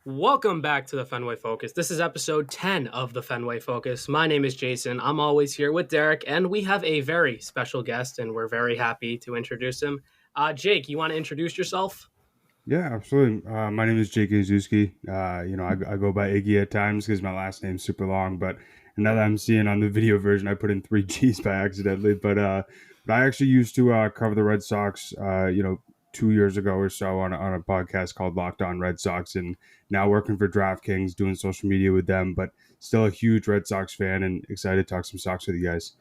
Welcome back to the Fenway Focus. This is episode 10 of the Fenway Focus. My name is Jason. I'm always here with Derek, and we have a very special guest, and we're very happy to introduce him. Jake, you want to introduce yourself? Yeah, absolutely. My name is Jake Ignaszewski. I go by Iggy at times because my last name's super long. But now that I'm seeing on the video version, I put in three G's by accidentally. But I actually used to cover the Red Sox, 2 years ago or so on a podcast called Locked On Red Sox, and now working for DraftKings, doing social media with them. But still a huge Red Sox fan and excited to talk some Sox with you guys.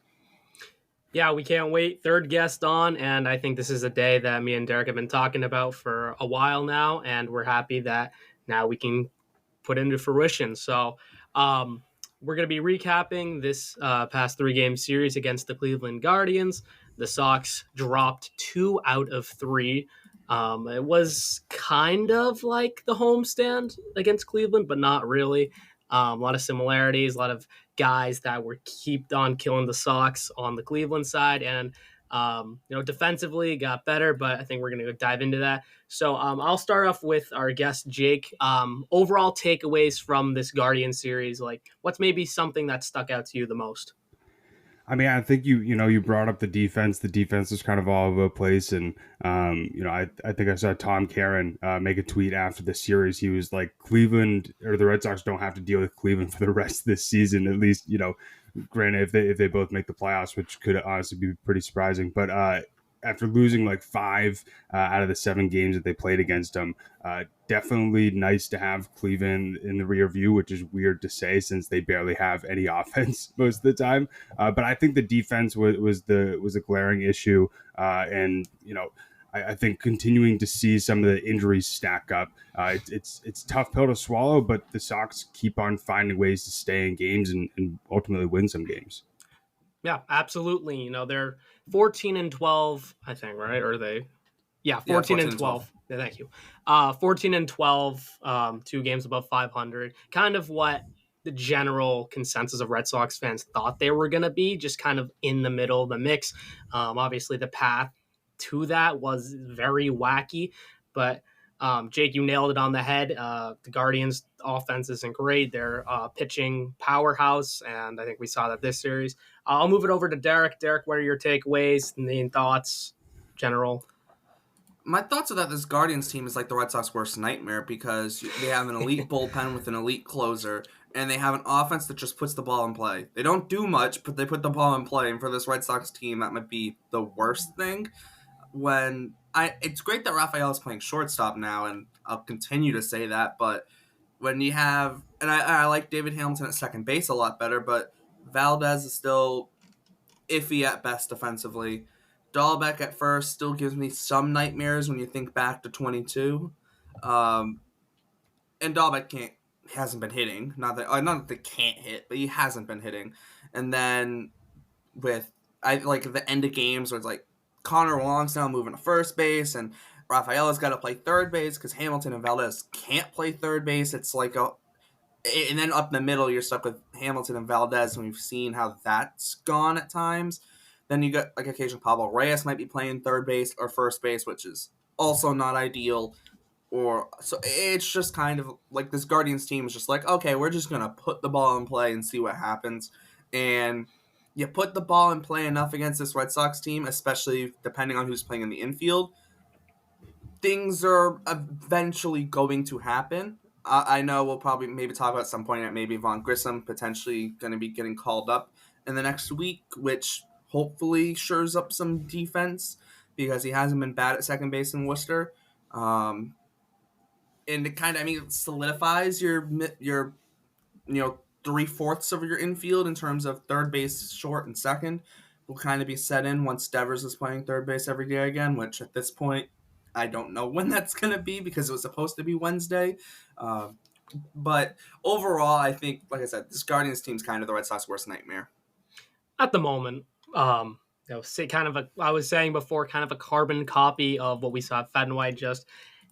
Yeah, we can't wait. Third guest on, and I think this is a day that me and Derek have been talking about for a while now, and we're happy that now we can put into fruition. So, we're going to be recapping this past three-game series against the Cleveland Guardians. The Sox dropped 2 out of 3. It was kind of like the homestand against Cleveland, but not really. A lot of similarities, a lot of guys that were kept on killing the Sox on the Cleveland side, and defensively got better. But I think we're going to dive into that. So I'll start off with our guest Jake. Overall takeaways from this Guardian series, like what's maybe something that stuck out to you the most? I mean, I think you brought up the defense. The defense was kind of all over the place, and I think I saw Tom Caron make a tweet after the series. He was like, Cleveland or the Red Sox don't have to deal with Cleveland for the rest of this season. At least, granted, if they both make the playoffs, which could honestly be pretty surprising. But after losing like five out of the 7 games that they played against them, definitely nice to have Cleveland in the rear view, which is weird to say since they barely have any offense most of the time. But I think the defense was a glaring issue, and I think continuing to see some of the injuries stack up, it's tough pill to swallow. But the Sox keep on finding ways to stay in games and ultimately win some games. Yeah, absolutely. They're 14-12, I think, right? Or are they? Yeah, Yeah, 14 and 14 and 12. 12. Yeah, thank you. 14 and 12, 2 games above 500. Kind of what the general consensus of Red Sox fans thought they were going to be, just kind of in the middle of the mix. Obviously, the path to that was very wacky, but Jake, you nailed it on the head. The Guardians' offense isn't great. They're pitching powerhouse, and I think we saw that this series. I'll move it over to Derek. Derek, what are your takeaways, main thoughts, general? My thoughts are that this Guardians team is like the Red Sox worst nightmare because they have an elite bullpen with an elite closer, and they have an offense that just puts the ball in play. They don't do much, but they put the ball in play, and for this Red Sox team, that might be the worst thing. It's great that Rafael is playing shortstop now, and I'll continue to say that, but when you have, and I like David Hamilton at second base a lot better, but Valdez is still iffy at best defensively. Dahlbeck at first still gives me some nightmares when you think back to 22. Um, and Dahlbeck hasn't been hitting. Not that they can't hit, but he hasn't been hitting. And then with I like the end of games where it's like Connor Wong's now moving to first base and Rafaela's got to play third base because Hamilton and Valdez can't play third base. It's like and then up in the middle, you're stuck with Hamilton and Valdez, and we've seen how that's gone at times. Then you got like occasionally Pablo Reyes might be playing third base or first base, which is also not ideal. Or so it's just kind of like this Guardians team is just like, okay, we're just gonna put the ball in play and see what happens. And you put the ball in play enough against this Red Sox team, especially depending on who's playing in the infield, things are eventually going to happen. I know we'll probably maybe talk about at some point that maybe Von Grissom potentially going to be getting called up in the next week, which hopefully shores up some defense because he hasn't been bad at second base in Worcester. And it kind of, it solidifies your 3/4 of your infield in terms of third base, short, and second will kind of be set in once Devers is playing third base every day again, which at this point, I don't know when that's going to be because it was supposed to be Wednesday. But overall, I think, like I said, this Guardians team's kind of the Red Sox worst nightmare. At the moment, I was saying before, kind of a carbon copy of what we saw at Fenway.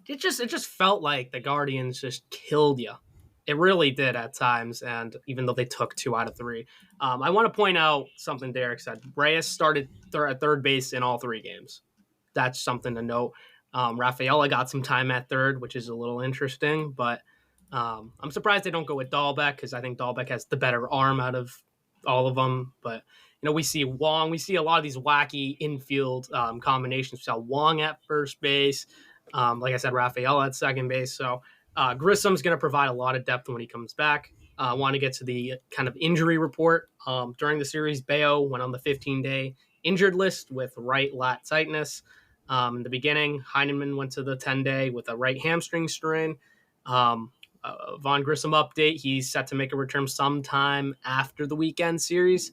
It just felt like the Guardians just killed you. It really did at times, and even though they took 2 out of 3, I want to point out something Derek said. Reyes started at third base in all 3 games. That's something to note. Rafaela got some time at third, which is a little interesting, but I'm surprised they don't go with Dahlbeck because I think Dahlbeck has the better arm out of all of them. But we see Wong, we see a lot of these wacky infield combinations. We saw Wong at first base, like I said, Rafael at second base. So Grissom's going to provide a lot of depth when he comes back. I want to get to the kind of injury report. During the series, Bayo went on the 15-day injured list with right lat tightness. In the beginning, Heineman went to the 10-day with a right hamstring strain. Von Grissom update. He's set to make a return sometime after the weekend series.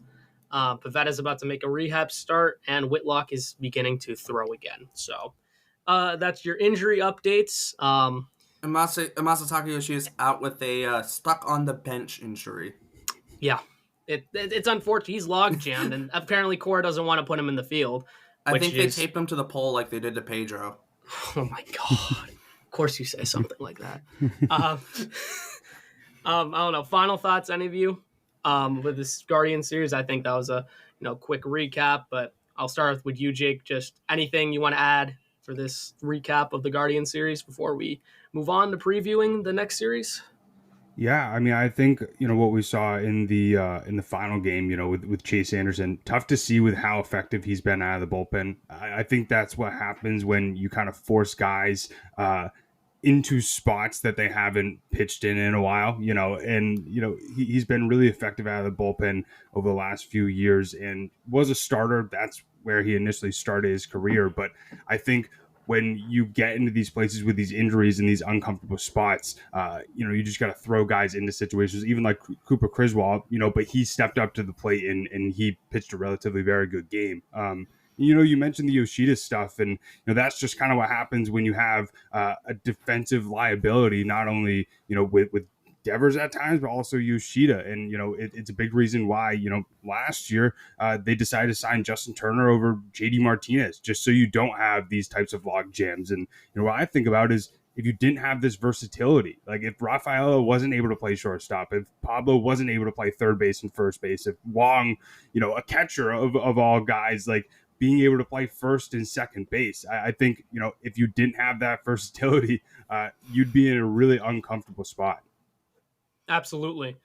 Pavetta's about to make a rehab start, and Whitlock is beginning to throw again. So that's your injury updates. Masataka Yoshida is out with a stuck on the bench injury. Yeah, it's unfortunate. He's log jammed, and apparently Cora doesn't want to put him in the field. I think they taped him to the pole like they did to Pedro. Oh my god. Of course you say something like that. I don't know. Final thoughts, any of you, with this Guardian series? I think that was a quick recap, but I'll start with you, Jake. Just anything you want to add for this recap of the Guardian series before we move on to previewing the next series? Yeah, I mean, I think what we saw in the final game, with Chase Anderson, tough to see with how effective he's been out of the bullpen. I think that's what happens when you kind of force guys into spots that they haven't pitched in a while, and he's been really effective out of the bullpen over the last few years and was a starter. That's where he initially started his career. But I think when you get into these places with these injuries and these uncomfortable spots, you just got to throw guys into situations, even like Cooper Criswell, but he stepped up to the plate and he pitched a relatively very good game. You mentioned the Yoshida stuff, and that's just kind of what happens when you have a defensive liability, not only with Devers at times, but also Yoshida. And it's a big reason why last year they decided to sign Justin Turner over JD Martinez, just so you don't have these types of log jams. And what I think about is, if you didn't have this versatility, like if Rafaela wasn't able to play shortstop, if Pablo wasn't able to play third base and first base, if Wong, a catcher of all guys, like being able to play first and second base, I think, if you didn't have that versatility, you'd be in a really uncomfortable spot. Absolutely.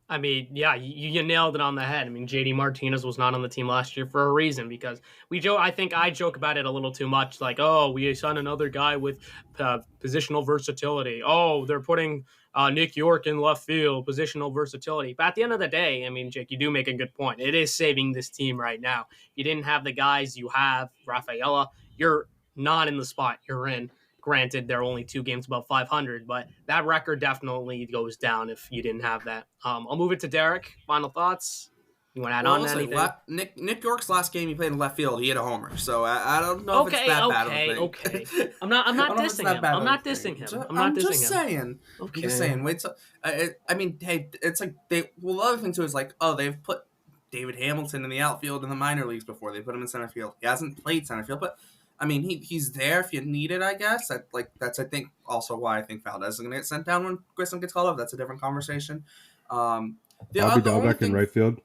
I mean, yeah, you nailed it on the head. I mean, JD Martinez was not on the team last year for a reason, because I think I joke about it a little too much. Like, oh, we signed another guy with positional versatility. Oh, they're putting Nick York in left field, positional versatility. But at the end of the day, I mean, Jake, you do make a good point. It is saving this team right now. You didn't have the guys you have, Rafaela. You're not in the spot you're in. Granted, they're only 2 games above 500, but that record definitely goes down if you didn't have that. I'll move it to Derek. Final thoughts? You want to add on to anything? Nick York's last game he played in left field, he hit a homer. So I don't know if it's that bad of a thing. Okay. I'm not dissing him. I'm not dissing him. I'm just saying. Okay. I'm just saying. Wait. So, I mean, hey, it's like the other thing too is like, oh, they've put David Hamilton in the outfield in the minor leagues before. They put him in center field. He hasn't played center field, but I mean, he's there if you need it, I guess. That's I think also why I think Valdez is going to get sent down when Grissom gets called up. That's a different conversation. Bobby Dahlbeck in right field.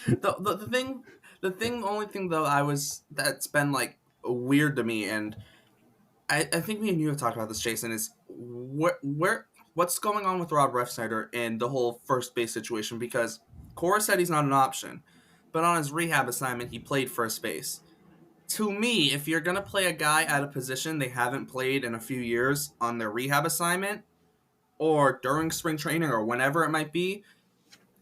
the only thing though that's been like weird to me, and I think me and you have talked about this, Jason, is what's going on with Rob Refsnyder and the whole first base situation, because Cora said he's not an option, but on his rehab assignment he played first base. To me, if you're going to play a guy at a position they haven't played in a few years on their rehab assignment or during spring training or whenever it might be,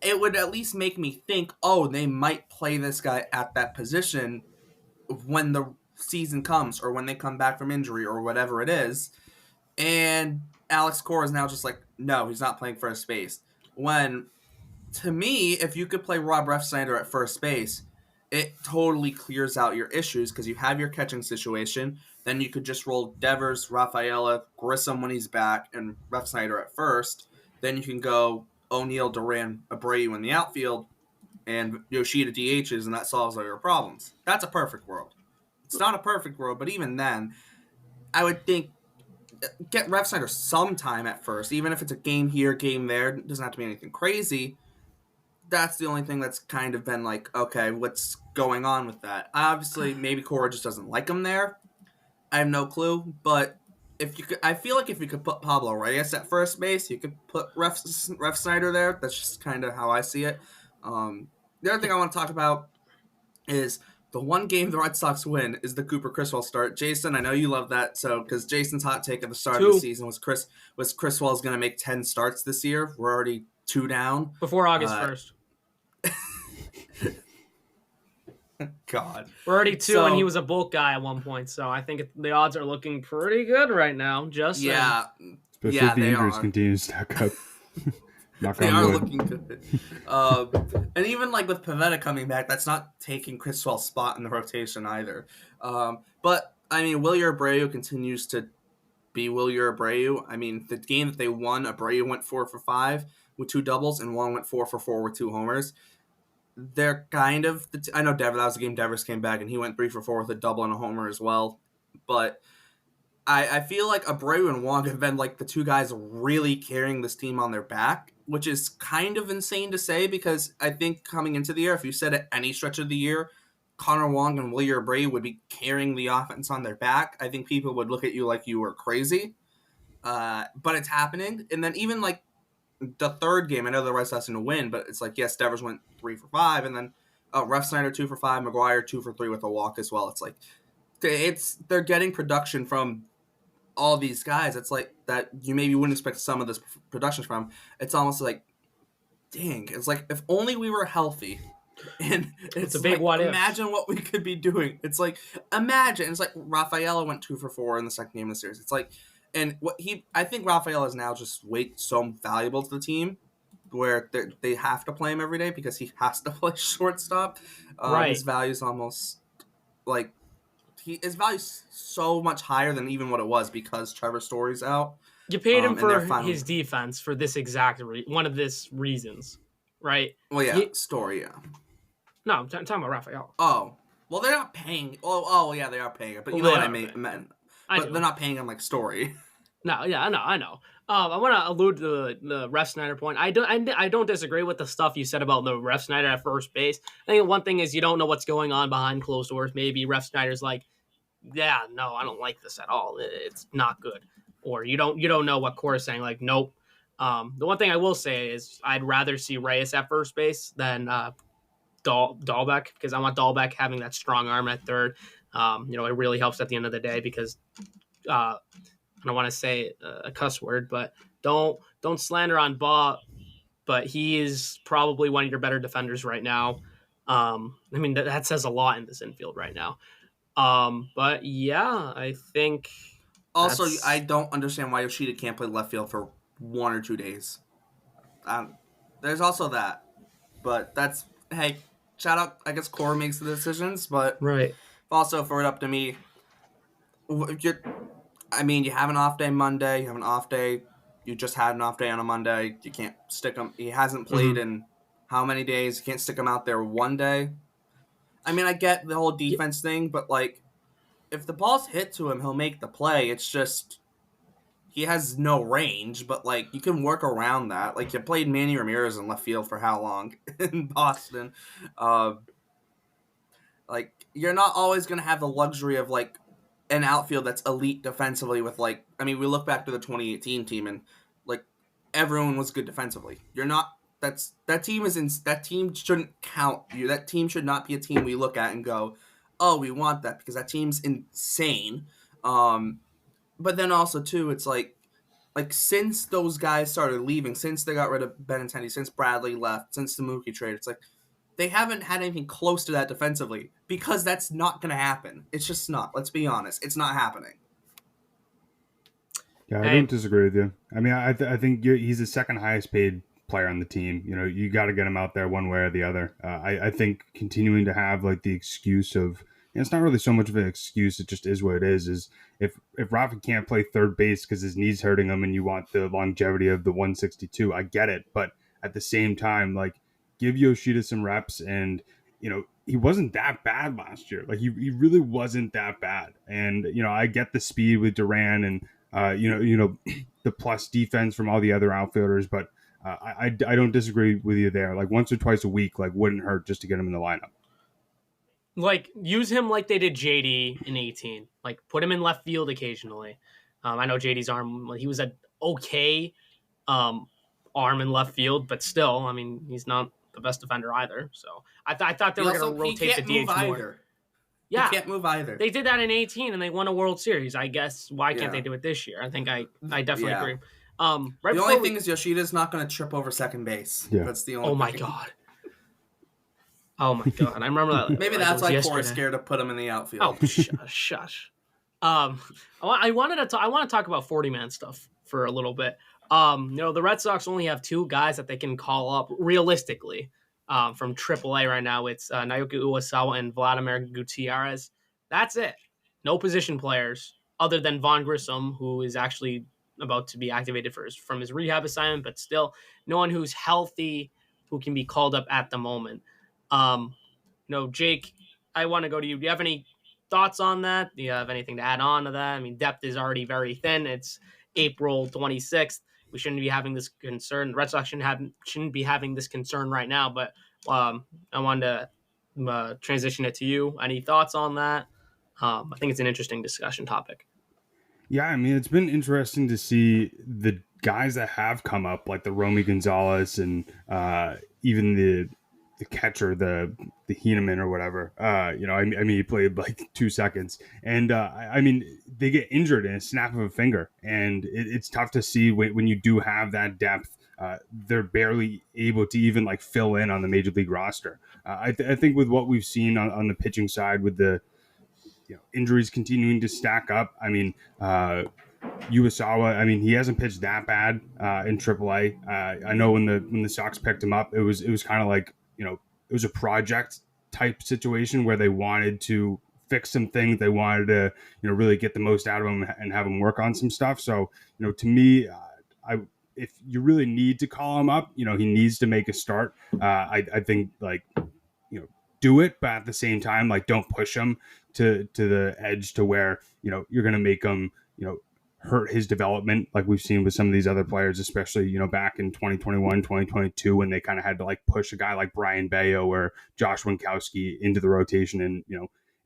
it would at least make me think, oh, they might play this guy at that position when the season comes or when they come back from injury or whatever it is. And Alex Cora is now just like, no, he's not playing first base. When, to me, if you could play Rob Refsnyder at first base, it totally clears out your issues because you have your catching situation. Then you could just roll Devers, Rafaela, Grissom when he's back, and Refsnyder at first. Then you can go O'Neill, Duran, Abreu in the outfield, and Yoshida DHs, and that solves all your problems. That's a perfect world. It's not a perfect world, but even then, I would think get Refsnyder sometime at first, even if it's a game here, game there. It doesn't have to be anything crazy. That's the only thing that's kind of been like, okay, what's going on with that? Obviously, maybe Cora just doesn't like him there. I have no clue, but if you could, I feel like if you could put Pablo Reyes at first base, you could put Ref Snyder there. That's just kind of how I see it. The other thing I want to talk about is the one game the Red Sox win is the Cooper Criswell start. Jason, I know you love that, so because Jason's hot take at the start of the 2 season was Criswell's going to make 10 starts this year. We're already 2 down before August 1st. God, we're already 2, and he was a bulk guy at one point, so I think the odds are looking pretty good right now. Just especially if the injuries continue to stack up. They are looking good. And even like with Pivetta coming back, that's not taking Criswell's spot in the rotation either. But I mean, Wilyer Abreu continues to be Wilyer Abreu. I mean, the game that they won, Abreu went 4 for 5 with 2 doubles, and Wong went 4 for 4 with 2 homers. They're kind of I know that was the game Devers came back and he went 3 for 4 with a double and a homer as well. But I feel like Abreu and Wong have been like the 2 guys really carrying this team on their back, which is kind of insane to say because I think coming into the year, if you said at any stretch of the year, Connor Wong and Wilyer Abreu would be carrying the offense on their back, I think people would look at you like you were crazy. But it's happening. And then even like the third game, I know the Red Sox didn't win, but it's like, yes, Devers went 3 for 5, and then Ref Snyder 2 for 5, McGuire 2 for 3 with a walk as well. It's like they're getting production from all these guys. It's like that you maybe wouldn't expect some of this production from. It's almost like, dang, it's like if only we were healthy. And it's a big like, what if. Imagine what we could be doing. It's like, imagine. It's like Rafaela went 2 for 4 in the second game of the series. It's like, and I think Rafael is now just so valuable to the team where they have to play him every day because he has to play shortstop. Right. His value is almost like his value is so much higher than even what it was because Trevor Story's out. You paid him for his defense for this exact one of this reasons, right? Well, yeah, Story, yeah. No, I'm talking about Rafael. Oh, well, they're not paying. Oh, yeah, they are paying it, but you know what I meant. But they're not paying him like Story. No, yeah, I know. I want to allude to the Ref Snyder point. I don't disagree with the stuff you said about the Ref Snyder at first base. I think one thing is you don't know what's going on behind closed doors. Maybe Ref Snyder's like, yeah, no, I don't like this at all. It's not good. Or you don't know what Cora's saying. Like, nope. The one thing I will say is I'd rather see Reyes at first base than Dahlbeck because I want Dahlbeck having that strong arm at third. It really helps at the end of the day because I don't want to say a cuss word, but don't slander on Baugh, but he is probably one of your better defenders right now. I mean, that says a lot in this infield right now. But yeah, I think. Also, I don't understand why Yoshida can't play left field for 1 or 2 days. There's also that, but that's hey, shout out. I guess Cora makes the decisions, but right. Also, for it up to me, you have an off day Monday. You have an off day. You just had an off day on a Monday. You can't stick him. He hasn't played in how many days? You can't stick him out there one day. I mean, I get the whole defense thing, but like, if the ball's hit to him, he'll make the play. It's just he has no range, but like you can work around that. Like you played Manny Ramirez in left field for how long in Boston? Like you're not always gonna have the luxury of like an outfield that's elite defensively with like, I mean, we look back to the 2018 team and like everyone was good defensively. You're not. That team shouldn't count you. That team should not be a team we look at and go, oh, we want that because that team's insane. But then also too, it's like since those guys started leaving, since they got rid of Benintendi, since Bradley left, since the Mookie trade, it's like they haven't had anything close to that defensively because that's not going to happen. It's just not. Let's be honest. It's not happening. Yeah, I don't disagree with you. I mean, I think he's the second highest paid player on the team. You got to get him out there one way or the other. I think continuing to have like the excuse of, it's not really so much of an excuse, it just is what it is if Rafa can't play third base because his knee's hurting him and you want the longevity of the 162, I get it. But at the same time, like, give Yoshida some reps, and he wasn't that bad last year. Like he really wasn't that bad. And I get the speed with Duran and the plus defense from all the other outfielders, but I don't disagree with you there. Like once or twice a week, like wouldn't hurt just to get him in the lineup. Like use him like they did JD in 18. Like put him in left field occasionally. I know JD's arm, he was an okay arm in left field, but still, I mean, he's not the best defender either. So I thought they were going to He rotate the can't move DH more. either. He Yeah, can't move either. they did that in 18 and they won a World Series. I guess why can't they do it this year? I think I definitely agree. The only thing is Yoshida's not going to trip over second base. Yeah. That's the only. Oh my thing. god. Oh my god! I remember that. Maybe that's why Corey's scared to put him in the outfield. Oh, shush. I want to talk about 40-man stuff for a little bit. The Red Sox only have 2 guys that they can call up realistically from AAA right now. It's Naoki Uwasawa and Vladimir Gutierrez. That's it. No position players other than Vaughn Grissom, who is actually about to be activated from his rehab assignment, but still no one who's healthy who can be called up at the moment. Jake, I want to go to you. Do you have any thoughts on that? Do you have anything to add on to that? I mean, depth is already very thin. It's April 26th. We shouldn't be having this concern. The Red Sox shouldn't be having this concern right now, but I wanted to transition it to you. Any thoughts on that? I think it's an interesting discussion topic. Yeah, I mean, it's been interesting to see the guys that have come up, like the Romy Gonzalez and even the catcher, the Heeneman or whatever. I mean, he played like 2 seconds, and I mean, they get injured in a snap of a finger, and it's tough to see when you do have that depth. They're barely able to even like fill in on the major league roster. I think with what we've seen on the pitching side, with the injuries continuing to stack up. I mean, Uwasawa, I mean, he hasn't pitched that bad in AAA. I know when the Sox picked him up, it was kind of like, it was a project type situation where they wanted to fix some things. They wanted to, really get the most out of him and have him work on some stuff. So, to me, if you really need to call him up, he needs to make a start. I think do it, but at the same time, like, don't push him to the edge to where, you're going to make him, hurt his development, like we've seen with some of these other players, especially, back in 2021, 2022, when they kind of had to like push a guy like Brian Bayo or Josh Winkowski into the rotation. And,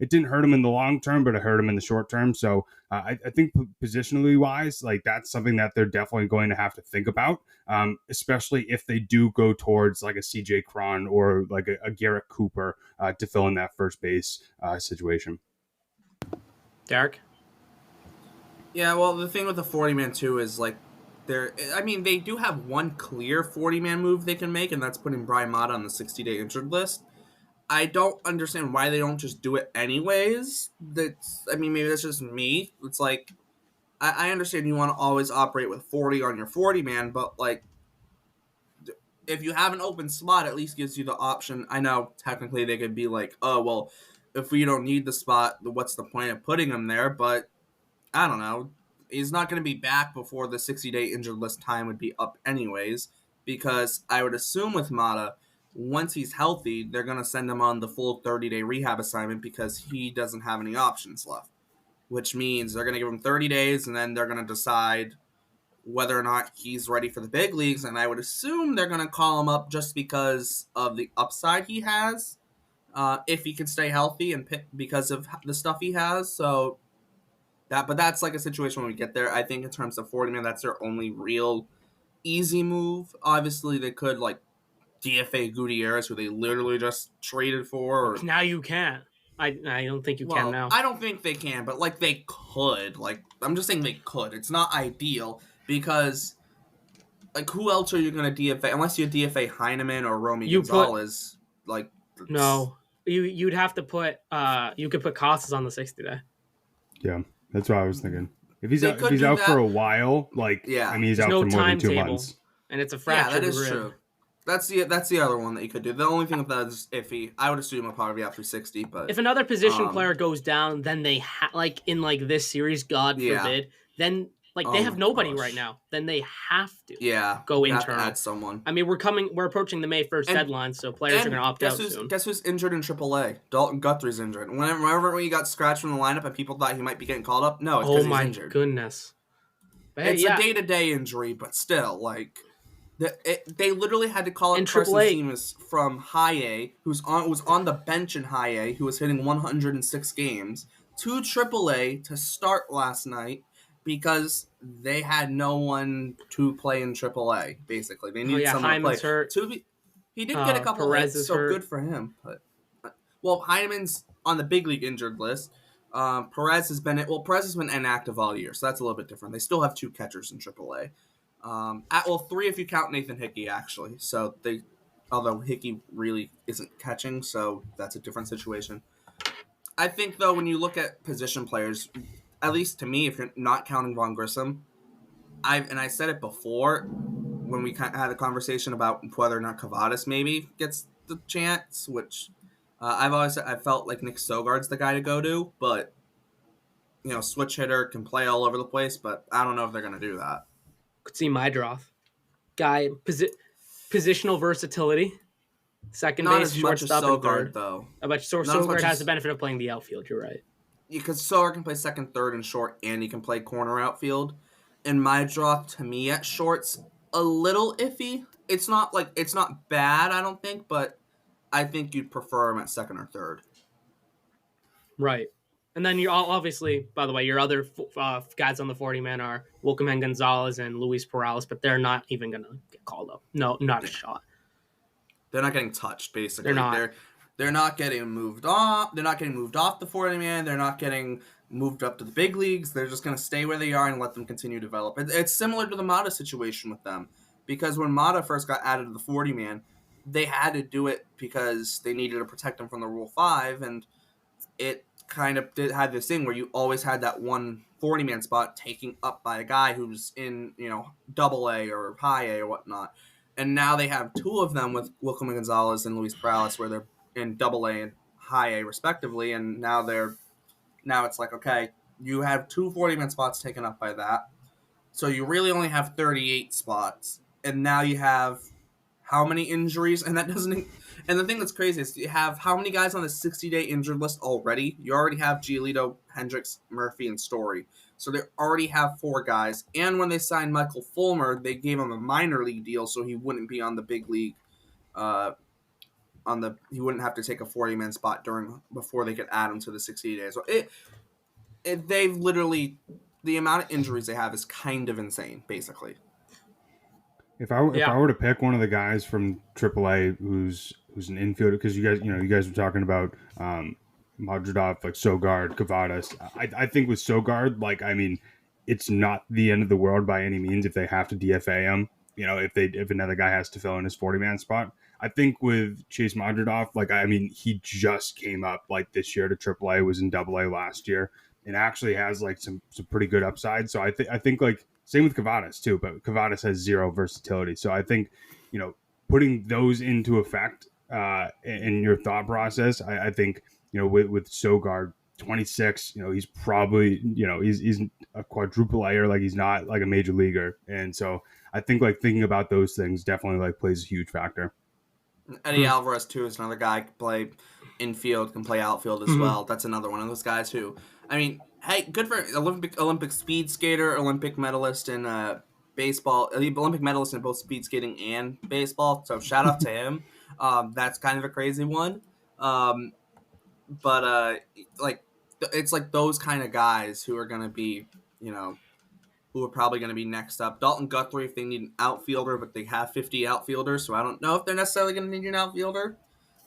it didn't hurt him in the long term, but it hurt him in the short term. So I think positionally wise, like that's something that they're definitely going to have to think about, especially if they do go towards like a CJ Cron or like a Garrett Cooper to fill in that first base situation. Derek? Yeah, well, the thing with the 40-man too is like they do have one clear 40-man move they can make, and that's putting Brian Mata on the 60-day injured list. I don't understand why they don't just do it anyways. Maybe that's just me. It's like, I understand you want to always operate with 40 on your 40-man, but like, if you have an open spot, at least gives you the option. I know technically they could be like, oh, well, if we don't need the spot, what's the point of putting him there? But I don't know. He's not going to be back before the 60-day injured list time would be up anyways, because I would assume with Mata, once he's healthy, they're going to send him on the full 30-day rehab assignment because he doesn't have any options left, which means they're going to give him 30 days and then they're going to decide whether or not he's ready for the big leagues. And I would assume they're going to call him up just because of the upside he has, if he can stay healthy and because of the stuff he has. So but that's like a situation when we get there. I think in terms of 40-man, that's their only real easy move. Obviously, they could like DFA Gutierrez, who they literally just traded for. Now you can. I don't think you can now. I don't think they can, but like they could. Like, I'm just saying they could. It's not ideal because like who else are you going to DFA unless you DFA Heineman or Romy Gonzalez? No, you'd have to put you could put Casas on the 60-day. Yeah, that's what I was thinking. If he's out for a while, like he's out for more than 2 months, and it's a fracture. Yeah, that is true. That's the other one that you could do. The only thing with that is iffy. I would assume it'll probably be after 60, but if another position player goes down, then they like in like this series, God forbid, then like they have nobody right now. Then they have to go internal. Add someone. I mean, we're approaching the May 1st deadline, so players are going to opt out soon. Guess who's injured in AAA? Dalton Guthrie's injured. Whenever when he got scratched from the lineup and people thought he might be getting called up, no, it's because he's injured. Oh my goodness! But it's a day-to-day injury, but still, like. They literally had to call up Carson Seamus from High A, was on the bench in High A, who was hitting 106 games, to AAA to start last night because they had no one to play in AAA. Basically, they needed someone to play. Hyman's hurt. He did get a couple Perez hits, is so hurt. good for him. But Hyman's on the big league injured list. Perez has been inactive all year, so that's a little bit different. They still have 2 catchers in AAA. 3 if you count Nathan Hickey, actually. So although Hickey really isn't catching, so that's a different situation. I think, though, when you look at position players, at least to me, if you're not counting Vaughn Grissom, I said it before when we had a conversation about whether or not Kavadas maybe gets the chance, which I've always said I felt like Nick Sogard's the guy to go to, but switch hitter can play all over the place, but I don't know if they're going to do that. Could see Mydroth. Guy, positional versatility. Second Not base, as much as shortstop, and Sogard, third. though. But Sogard has the benefit of playing the outfield. You're right. Because Sogard can play second, third, and short, and he can play corner outfield. And Mydroth, to me, at short's a little iffy. It's not bad, I don't think, but I think you'd prefer him at second or third. Right. And then you're obviously, by the way, your other guys on the 40-man are Wilkerman Gonzalez and Luis Perales, but they're not even going to get called up. No, not a shot. They're not getting touched, basically. They're not. They're not getting moved off. They're not getting moved off the 40-man. They're not getting moved up to the big leagues. They're just going to stay where they are and let them continue to develop. It's similar to the Mata situation with them. Because when Mata first got added to the 40-man, they had to do it because they needed to protect him from the Rule 5, and it kind of had this thing where you always had that one 40-man spot taken up by a guy who's in, Double A or High A or whatnot. And now they have 2 of them with Wilkerman Gonzalez and Luis Perales, where they're in Double A and High A respectively. And now it's like, okay, you have 2 40-man spots taken up by that, so you really only have 38 spots. And now you have how many injuries? And that doesn't. And the thing that's crazy is you have how many guys on the 60-day injured list already? You already have Giolito, Hendricks, Murphy, and Story. So they already have 4 guys. And when they signed Michael Fulmer, they gave him a minor league deal so he wouldn't be on the big league. He wouldn't have to take a 40-man spot before they could add him to the 60 days. So they've literally, the amount of injuries they have is kind of insane, basically. If I were to pick one of the guys from AAA who's an infielder, because you guys were talking about Madridov, like Sogard, Kavadas. I think with Sogard, it's not the end of the world by any means if they have to DFA him. If another guy has to fill in his 40-man spot. I think with Chase Madridov, he just came up this year to AAA, was in AA last year, and actually has some pretty good upside. So I think same with Kavadas too, but Kavadas has 0 versatility. So I think, putting those into effect in your thought process, I think, with Sogard, 26, he's probably, he's a quadruple A, he's not a major leaguer. And so I think thinking about those things definitely plays a huge factor. Eddie Alvarez too is another guy can play infield, can play outfield as well. That's another one of those guys who, hey, good for Olympic speed skater, Olympic medalist in baseball, Olympic medalist in both speed skating and baseball. So shout out to him. That's kind of a crazy one. But it's those kind of guys who are going to be, who are probably going to be next up. Dalton Guthrie, if they need an outfielder, but they have 50 outfielders, so I don't know if they're necessarily going to need an outfielder.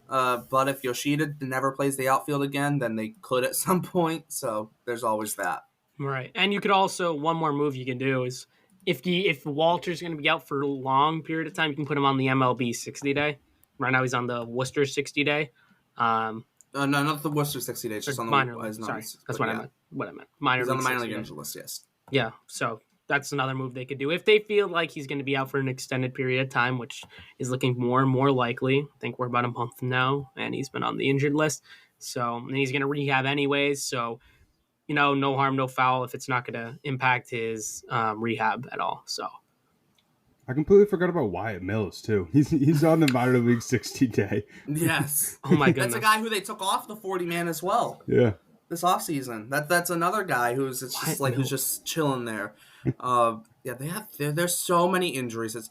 But if Yoshida never plays the outfield again, then they could at some point. So there's always that. Right. And you could also, one more move you can do is if Walter's going to be out for a long period of time, you can put him on the MLB 60-day. Right now he's on the Worcester 60-day. No, not the Worcester 60 days. Just on the minor league. Sorry, that's what I meant. He's on the minor league injured list, yes. Yeah, so that's another move they could do. If they feel like he's going to be out for an extended period of time, which is looking more and more likely. I think we're about a month now, and he's been on the injured list. So and he's going to rehab anyways. So, no harm, no foul if it's not going to impact his rehab at all. So I completely forgot about Wyatt Mills, too. He's on the minor league 60-day. Yes. Oh, my goodness. That's a guy who they took off the 40-man as well. Yeah. This offseason. That's another guy who's just chilling there. There's so many injuries.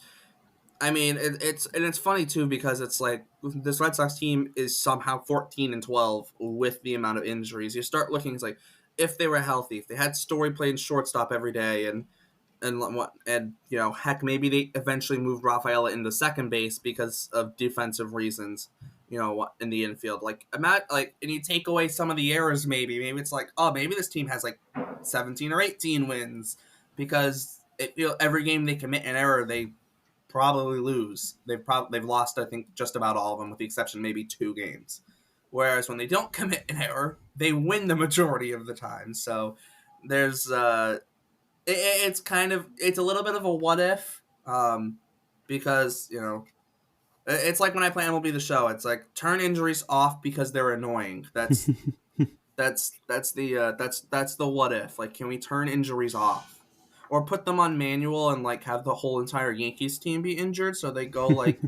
It's funny too because it's this Red Sox team is somehow 14-12 with the amount of injuries. You start looking, if they were healthy, if they had Story playing shortstop every day, and heck, maybe they eventually moved Rafaela into second base because of defensive reasons, in the infield. Like, and you take away some of the errors, maybe it's like, oh, maybe this team has like 17 or 18 wins because every game they commit an error, they probably lose. They've lost, I think, just about all of them, with the exception of maybe 2 games. Whereas when they don't commit an error, they win the majority of the time. So there's it's a little bit of a what if, because it's like when I play MLB The Show. It's like, turn injuries off because they're annoying. That's the what if. Like, can we turn injuries off, or put them on manual and like have the whole entire Yankees team be injured so they go like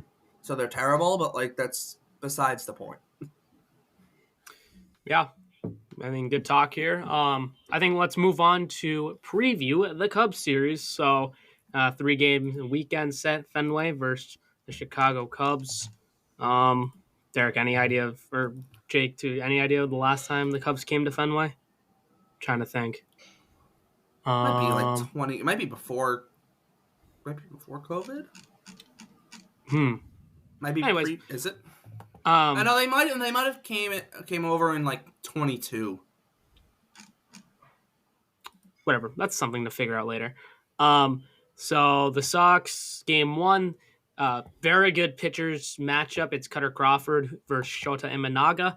so they're terrible? But like, that's besides the point. Yeah, I mean, good talk here. I think let's move on to preview the Cubs series. So, 3-game weekend set, Fenway versus the Chicago Cubs. Derek, any idea or Jake, any idea of the last time the Cubs came to Fenway? I'm trying to think. Might be like 20. It might be before COVID. Might be. Anyways, is it? I know they might have came over in like 22. Whatever. That's something to figure out later. So the Sox, game 1, very good pitchers matchup. It's Cutter Crawford versus Shota Imanaga.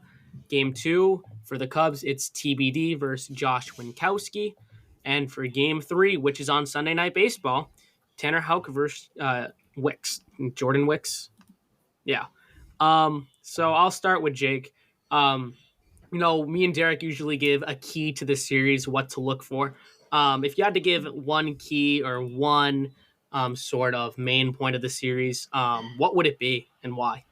Game 2, for the Cubs, it's TBD versus Josh Winkowski. And for game 3, which is on Sunday Night Baseball, Tanner Houck versus Wicks. Jordan Wicks. Yeah. So I'll start with Jake. Me and Derek usually give a key to the series, what to look for. If you had to give one key or one sort of main point of the series, what would it be and why?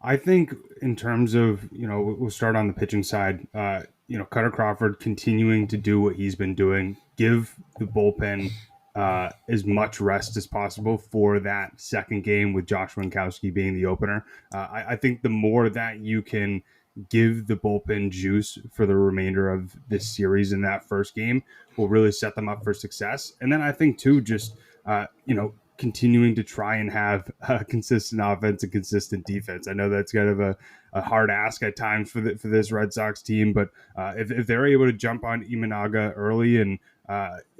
I think in terms of, we'll start on the pitching side. Cutter Crawford continuing to do what he's been doing, give the bullpen as much rest as possible for that second game, with Josh Winkowski being the opener. I think the more that you can give the bullpen juice for the remainder of this series in that first game will really set them up for success. And then I think too, just, continuing to try and have a consistent offense and consistent defense. I know that's kind of a hard ask at times for this Red Sox team, but if they're able to jump on Imanaga early and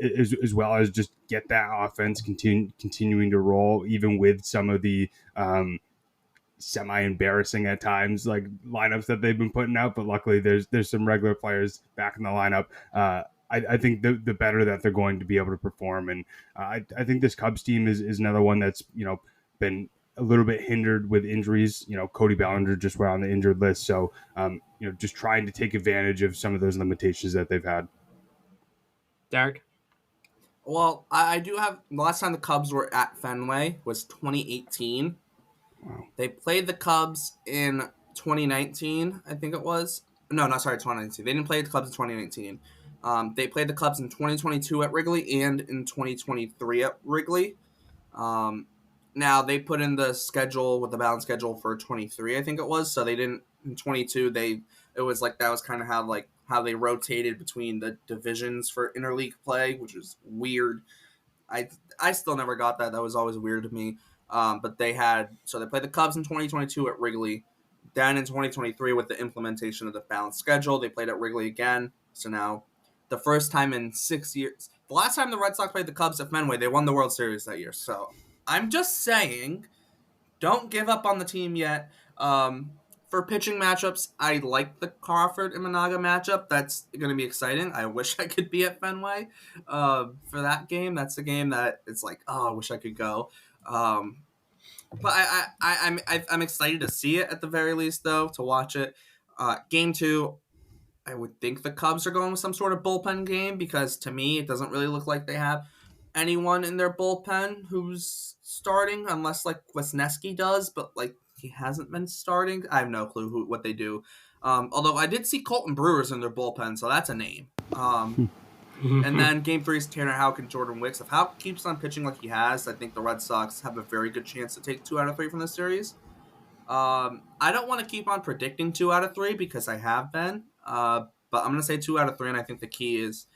as well as just get that offense continuing to roll, even with some of the semi-embarrassing at times like lineups that they've been putting out, but luckily there's some regular players back in the lineup. I think the better that they're going to be able to perform. And I think this Cubs team is another one that's, been a little bit hindered with injuries. Cody Bellinger just went on the injured list. So, just trying to take advantage of some of those limitations that they've had. Derek? Well, I do have, the last time the Cubs were at Fenway was 2018. Wow. They played the Cubs in 2019, I think it was. No, not sorry, 2019. They didn't play the Cubs in 2019. They played the Cubs in 2022 at Wrigley and in 2023 at Wrigley. Now, they put in the schedule with the balanced schedule for 23, I think it was. So they didn't, in 22, it was like, that was kind of how they rotated between the divisions for interleague play, which was weird. I still never got that. That was always weird to me. But they played the Cubs in 2022 at Wrigley. Then in 2023, with the implementation of the balanced schedule, they played at Wrigley again. So now, the first time in 6 years. The last time the Red Sox played the Cubs at Fenway, they won the World Series that year. So I'm just saying, don't give up on the team yet. For pitching matchups, I like the Crawford-Imanaga matchup. That's going to be exciting. I wish I could be at Fenway for that game. That's the game that it's like, oh, I wish I could go. But I'm excited to see it at the very least, though, to watch it. Game 2, I would think the Cubs are going with some sort of bullpen game, because to me, it doesn't really look like they have anyone in their bullpen who's starting, unless like Ignaszewski does, but like he hasn't been starting. I have no clue what they do. Although I did see Colton Brewers in their bullpen, so that's a name. And then game 3 is Tanner Houck and Jordan Wicks. If Houck keeps on pitching like he has, I think the Red Sox have a very good chance to take 2 out of 3 from this series. I don't want to keep on predicting 2 out of 3 because I have been. But I'm going to say 2 out of 3, and I think the key is,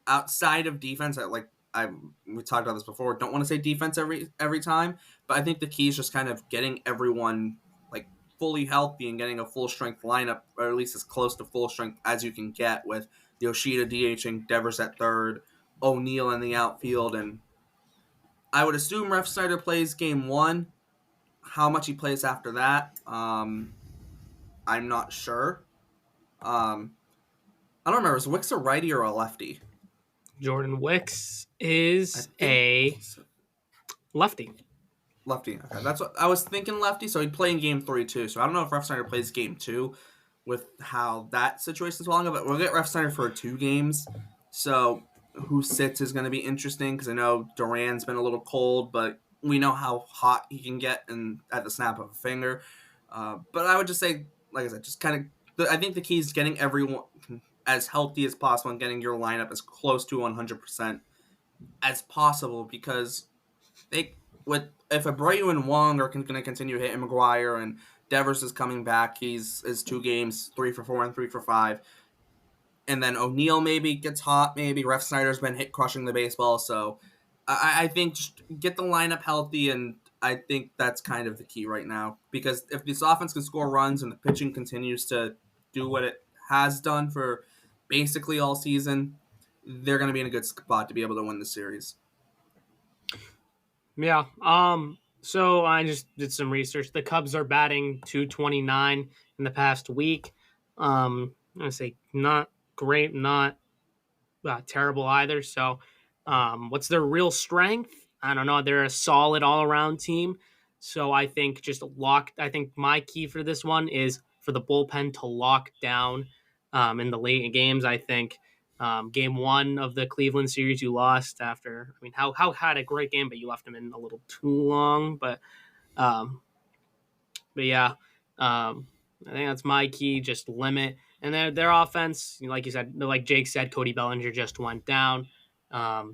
outside of defense, we talked about this before. Don't want to say defense every time, but I think the key is just kind of getting everyone like fully healthy and getting a full strength lineup, or at least as close to full strength as you can get, with Yoshida DHing, Devers at third, O'Neill in the outfield, and I would assume Ref Snyder plays game 1. How much he plays after that, I'm not sure. I don't remember. Is Wicks a righty or a lefty? Jordan Wicks is a lefty. Lefty. Okay, that's what I was thinking. Lefty. So he'd play in game 3 too. So I don't know if Ref Snyder plays game 2 with how that situation is going. But we'll get Ref Snyder for 2 games. So who sits is going to be interesting, because I know Duran's been a little cold, but we know how hot he can get at the snap of a finger. But I would just say, like I said, just kind of. I think the key is getting everyone as healthy as possible and getting your lineup as close to 100% as possible, because if Abreu and Wong are going to continue hitting McGuire, and Devers is coming back, he's 2 games, 3 for 4 and 3 for 5, and then O'Neill maybe gets hot, maybe Ref Snyder's been crushing the baseball, so I think just get the lineup healthy, and I think that's kind of the key right now, because if this offense can score runs and the pitching continues to do what it has done for basically all season, they're going to be in a good spot to be able to win the series. Yeah. So I just did some research. The Cubs are batting .229 in the past week. I'm going to say not great, not terrible either. So what's their real strength? I don't know. They're a solid all-around team. So I think I think my key for this one is for the bullpen to lock down in the late games. I think game 1 of the Cleveland series you lost after. How had a great game, but you left him in a little too long. But yeah, I think that's my key. Just limit, and their offense, like you said, like Jake said, Cody Bellinger just went down.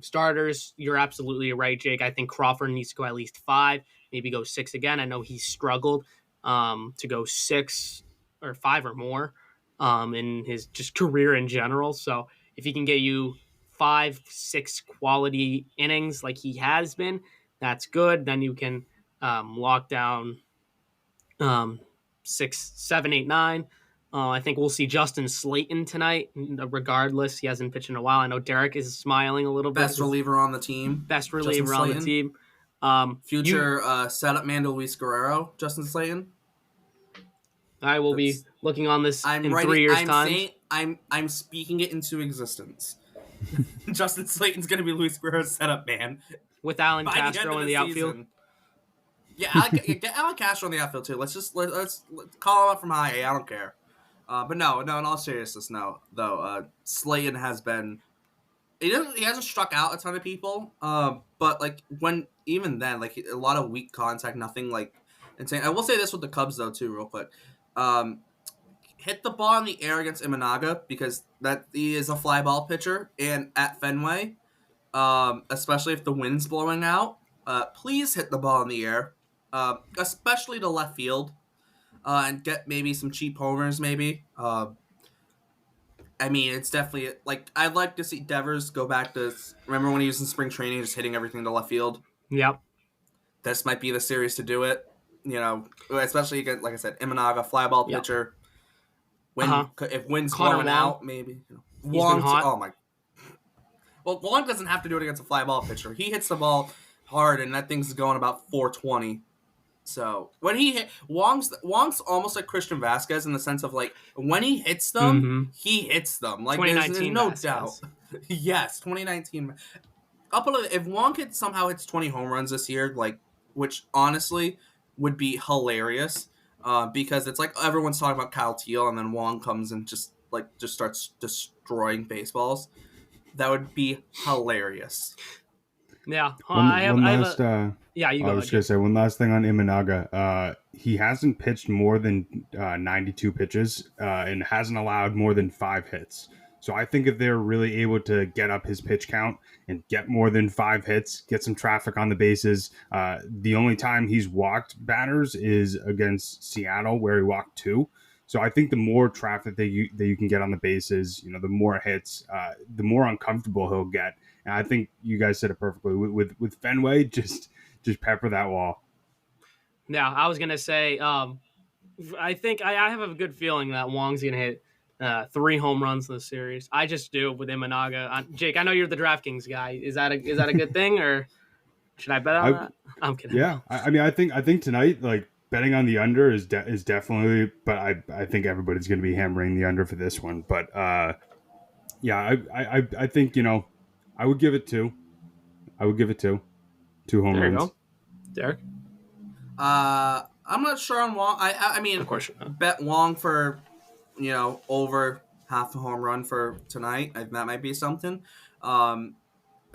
Starters, you're absolutely right, Jake. I think Crawford needs to go at least 5, maybe go 6 again. I know he struggled to go 6 or 5 or more in his just career in general. So if he can get you 5, 6 quality innings like he has been, that's good. Then you can lock down 6, 7, 8, 9. I think we'll see Justin Slayton tonight. Regardless, he hasn't pitched in a while. I know Derek is smiling a little bit. Best reliever on the team. Future setup man to Luis Guerrero, Justin Slayton. I will be looking on this in 3 years' time. I'm speaking it into existence. Justin Slayton's going to be Luis Guerrero's setup man. With Alan Castro in the outfield. Yeah, get Alan Castro in the outfield too. Let's call him up from high A. I don't care. But no, in all seriousness, Slayton has been. He hasn't struck out a ton of people. But even then, a lot of weak contact, nothing insane. I will say this with the Cubs though too, real quick. Hit the ball in the air against Imanaga, because he is a fly ball pitcher, and at Fenway, especially if the wind's blowing out, please hit the ball in the air, especially to left field, and get maybe some cheap homers. Maybe. It's definitely I'd like to see Devers go back to remember when he was in spring training, just hitting everything to left field. Yep. This might be the series to do it. Especially against, like I said, Imanaga, fly ball pitcher. If wind's blowing out, maybe. Wong, oh my. Well, Wong doesn't have to do it against a fly ball pitcher. He hits the ball hard, and that thing's going about 420. So when he hit, Wong's almost like Christian Vasquez in the sense of when he hits them, he hits them. There's no doubt. Yes, 2019. If Wong somehow hits 20 home runs this year, which honestly would be hilarious, because it's everyone's talking about Kyle Teal, and then Wong comes and just starts destroying baseballs. That would be hilarious. Yeah, I was going to say one last thing on Imanaga. He hasn't pitched more than 92 pitches and hasn't allowed more than 5 hits. So I think if they're really able to get up his pitch count and get more than 5 hits, get some traffic on the bases. The only time he's walked batters is against Seattle, where he walked 2. So I think the more traffic that you can get on the bases, the more hits, the more uncomfortable he'll get. And I think you guys said it perfectly with Fenway. Just pepper that wall. Yeah, I was gonna say. I think I have a good feeling that Wong's gonna hit 3 home runs in the series. I just do with Imanaga. Jake, I know you're the DraftKings guy. Is that a good thing, or should I bet on that? I'm kidding. Yeah, I mean, I think tonight, like, betting on the under is definitely, but I think everybody's going to be hammering the under for this one. But yeah, I think I would give it 2. I would give it 2 home There you runs. go, Derek. I'm not sure on Wong. I mean, Of course you're not. bet Wong for over half a home run for tonight. That might be something.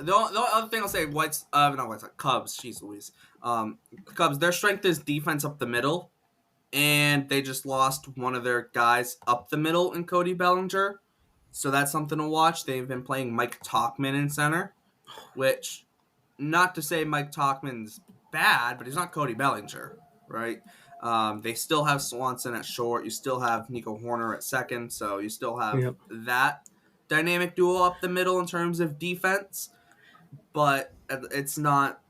The other thing I'll say, Cubs. Jeez Louise. Cubs. Their strength is defense up the middle, and they just lost one of their guys up the middle in Cody Bellinger, so that's something to watch. They've been playing Mike Tauchman in center, which, not to say Mike Tauchman's bad, but he's not Cody Bellinger, right? They still have Swanson at short. You still have Nico Horner at second, so you still have that dynamic duo up the middle in terms of defense. But it's not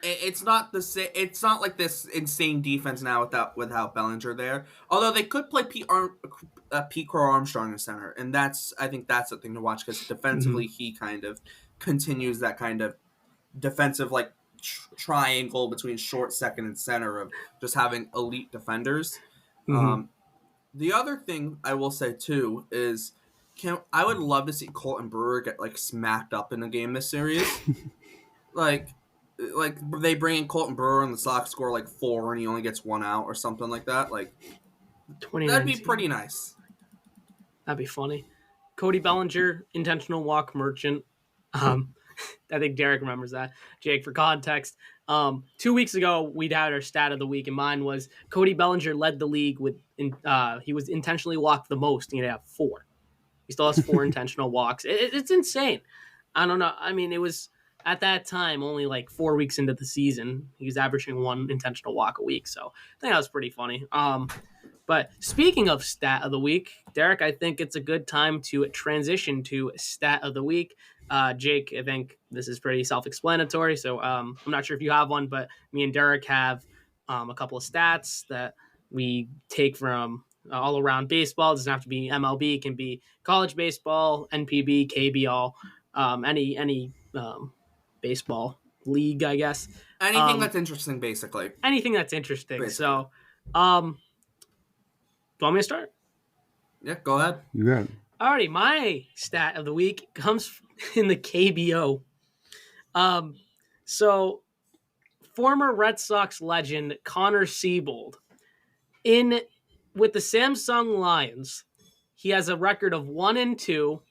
the same. It's not like this insane defense now without Bellinger there. Although they could play Pete Crow Armstrong in center, and I think that's the thing to watch, because defensively he kind of continues that kind of defensive triangle between short, second, and center of just having elite defenders. The other thing I will say too is, I would love to see Colton Brewer get smacked up in a game this series. like they bring in Colton Brewer and the Sox score 4 and he only gets 1 out or something like that. That'd be pretty nice. That'd be funny. Cody Bellinger, intentional walk merchant. I think Derek remembers that. Jake, for context, 2 weeks ago we'd had our stat of the week, and mine was Cody Bellinger led the league with he was intentionally walked the most. He'd have 4. He still has 4 intentional walks. It's insane. I don't know. I mean, it was at that time only 4 weeks into the season. He was averaging 1 intentional walk a week, so I think that was pretty funny. But speaking of stat of the week, Derek, I think it's a good time to transition to stat of the week. Jake, I think this is pretty self-explanatory, so I'm not sure if you have one, but me and Derek have a couple of stats that we take from all around baseball. It doesn't have to be MLB. It can be college baseball, NPB, KBL, any baseball league, I guess. Anything that's interesting, basically. Anything that's interesting. Basically. So, do you want me to start? Yeah, go ahead. You got it. Alrighty, my stat of the week comes in the KBO. So, former Red Sox legend Connor Siebold, with the Samsung Lions, he has a record of 1-2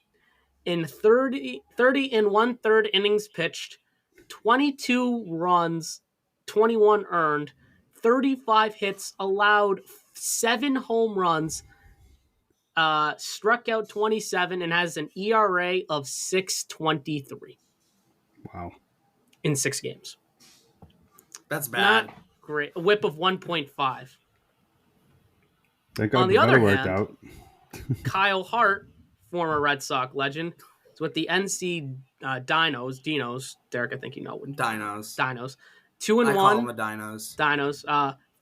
in 30 and 1/3 innings pitched, 22 runs, 21 earned, 35 hits allowed, 7 home runs, struck out 27, and has an ERA of 6.23. Wow. In 6 games. That's bad. Not great. A whip of 1.5. Thank God On the the other weather hand, worked out. Kyle Hart, former Red Sox legend, is with the NC Dinos. Derek, I think you know. Dinos. 2-1. I call them the Dinos.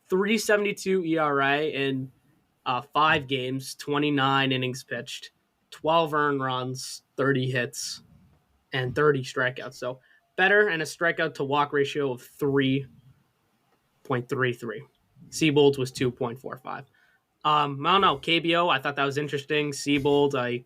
3.72 ERA in 5 games, 29 innings pitched, 12 earned runs, 30 hits, and 30 strikeouts. So better, and a strikeout to walk ratio of 3.33. Siebold's was 2.45. I don't know. KBO, I thought that was interesting. Siebold, Red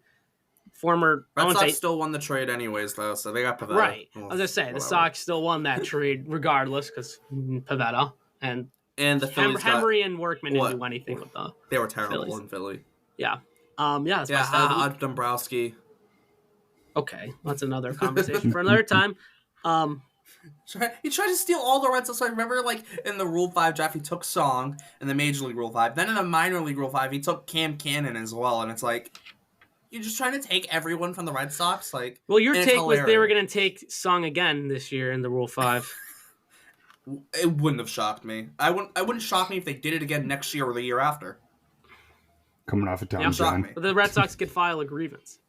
Sox still won the trade anyways, though, so they got Pavetta. Right. I was going to say, the Sox still won that trade regardless, because Pavetta and the Phillies Henry and Workman didn't do anything with the They were terrible Phillies. in Philly. Yeah. That's my stat of the week. Dombrowski. Okay, that's another conversation for another time. He tried to steal all the Red Sox. I remember, in the Rule 5 draft, he took Song in the Major League Rule 5. Then in the Minor League Rule 5, he took Cam Cannon as well. And it's you're just trying to take everyone from the Red Sox? Well, your take was they were going to take Song again this year in the Rule 5. It wouldn't have shocked me. I wouldn't shock me if they did it again next year or the year after. coming off of Tom Yeah. John. The Red Sox could file a grievance.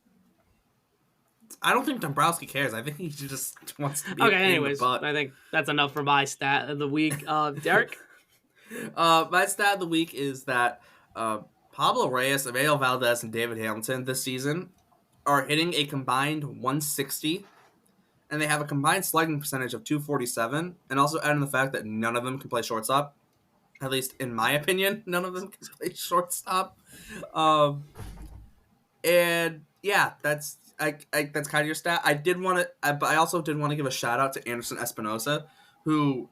I don't think Dombrowski cares. I think he just wants to be Okay, a pain in the anyways, butt. I think that's enough for my stat of the week. Derek? My stat of the week is that Pablo Reyes, Emmanuel Valdez, and David Hamilton this season are hitting a combined 160, and they have a combined slugging percentage of 247, and also adding the fact that none of them can play shortstop. At least in my opinion, none of them can play shortstop. And yeah, that's that's kind of your stat. But I also did want to give a shout out to Anderson Espinosa, who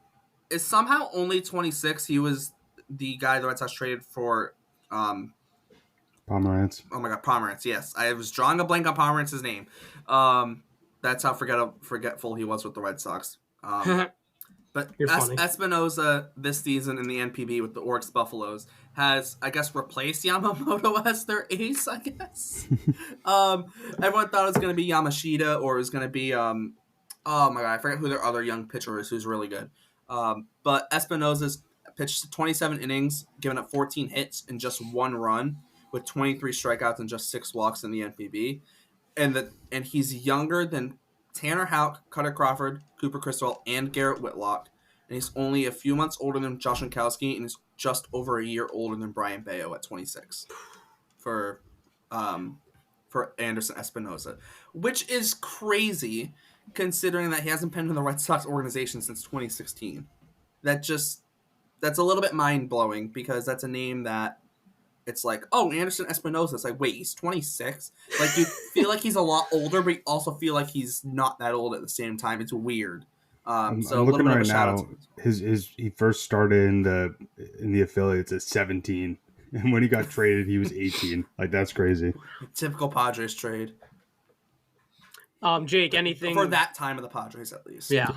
is somehow only 26. He was the guy the Red Sox traded for. Pomerantz. Oh my God, Pomerantz. Yes, I was drawing a blank on Pomerantz's name. That's how forgetful he was with the Red Sox. But Espinosa this season in the NPB with the Oryx Buffaloes has, I guess, replaced Yamamoto as their ace, I guess. Everyone thought it was going to be Yamashita or it was going to be, oh my God, I forget who their other young pitcher is who's really good. But Espinosa's pitched 27 innings, given up 14 hits and just 1 run with 23 strikeouts and just 6 walks in the NPB. And he's younger than Tanner Houck, Cutter Crawford, Cooper Criswell, and Garrett Whitlock. And he's only a few months older than Josh Winkowski, and is just over a year older than Brian Bayo at 26 for Anderson Espinosa, which is crazy considering that he hasn't been in the Red Sox organization since 2016. That's a little bit mind-blowing because that's a name that it's like, oh, Anderson Espinosa. It's like, wait, he's 26? Like, you feel like he's a lot older, but you also feel like he's not that old at the same time. It's weird. So I'm a little looking bit right of a shout out now. to He first started in the affiliates at 17, and when he got traded, he was 18. Like, that's crazy. Typical Padres trade. Jake, anything for that time of the Padres, at least. Yeah.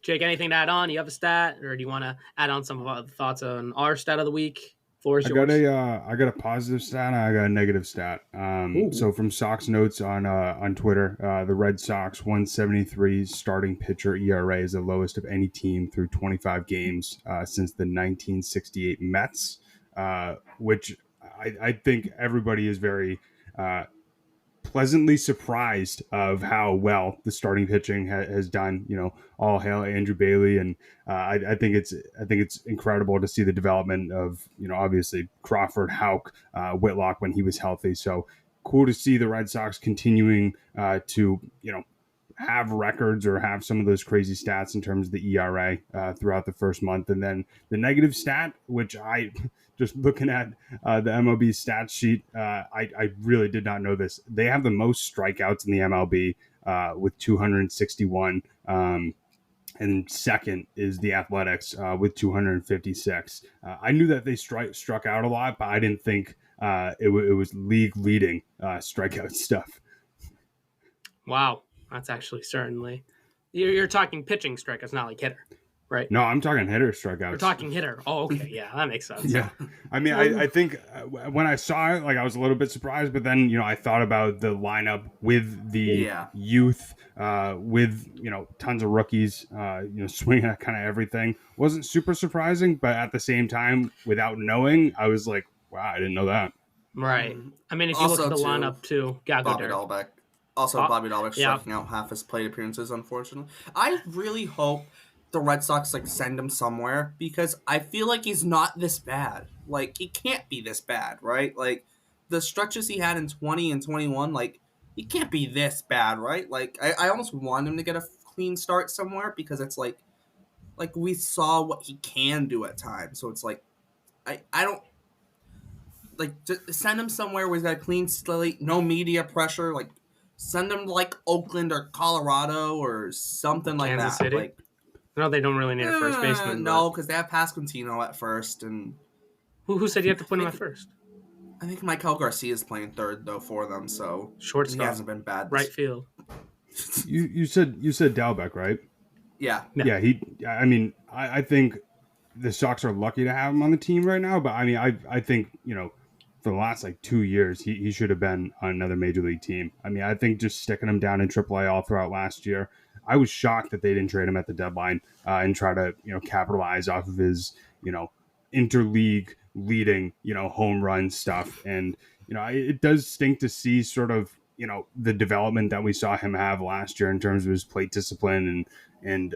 Jake, anything to add on? You have a stat, or do you want to add on some of the thoughts on our stat of the week? Floor is yours. I got a positive stat and I got a negative stat. So from Sox Notes on Twitter, the Red Sox 173 starting pitcher ERA is the lowest of any team through 25 games since the 1968 Mets, which I think everybody is very pleasantly surprised of how well the starting pitching has done. You know, all hail Andrew Bailey, and I think it's incredible to see the development of, you know, obviously Crawford, Houck, Whitlock when he was healthy. So cool to see the Red Sox continuing to, you know, have records or have some of those crazy stats in terms of the ERA throughout the first month. And then the negative stat, which I just looking at the MLB stat sheet, I really did not know this. They have the most strikeouts in the MLB with 261. And second is the Athletics with 256. I knew that they struck out a lot, but I didn't think it was league leading strikeout stuff. Wow. That's actually certainly... You're talking pitching strikeouts, not like hitter, right? No, I'm talking hitter strikeouts. You're talking hitter. Oh, okay. Yeah, that makes sense. Yeah. I mean, I think when I saw it, like, I was a little bit surprised, but then, you know, I thought about the lineup with the youth, with, you know, tons of rookies, you know, swinging at kind of everything. Wasn't super surprising, but at the same time, without knowing, I was like, wow, I didn't know that. Right. I mean, if you look at the lineup too, Bobby Dahlbeck. Bobby Dahlbeck striking out half his plate appearances, unfortunately. I really hope the Red Sox send him somewhere because I feel like he's not this bad. Like, he can't be this bad, right? Like, the stretches he had in 20 and 21, like, he can't be this bad, right? Like, I almost want him to get a clean start somewhere because it's like we saw what he can do at times. So it's like, I don't, like, just send him somewhere where he's got a clean slate, no media pressure, like, send them to, like, Oakland or Colorado or something like Kansas that. City? Like, no, they don't really need a first baseman. No, because they have Pasquantino at first. And who said you have to put him at first? I think Michael Garcia is playing third, though, for them. So shortstop. He hasn't been bad. Right field. You said Dahlbeck, right? Yeah. Yeah, I think the Sox are lucky to have him on the team right now. But, I mean, I think, you know, for the last 2 years, he should have been on another major league team. I mean, I think just sticking him down in AAA all throughout last year, I was shocked that they didn't trade him at the deadline and try to, you know, capitalize off of his, you know, interleague, leading, home run stuff. And, it does stink to see sort of, the development that we saw him have last year in terms of his plate discipline and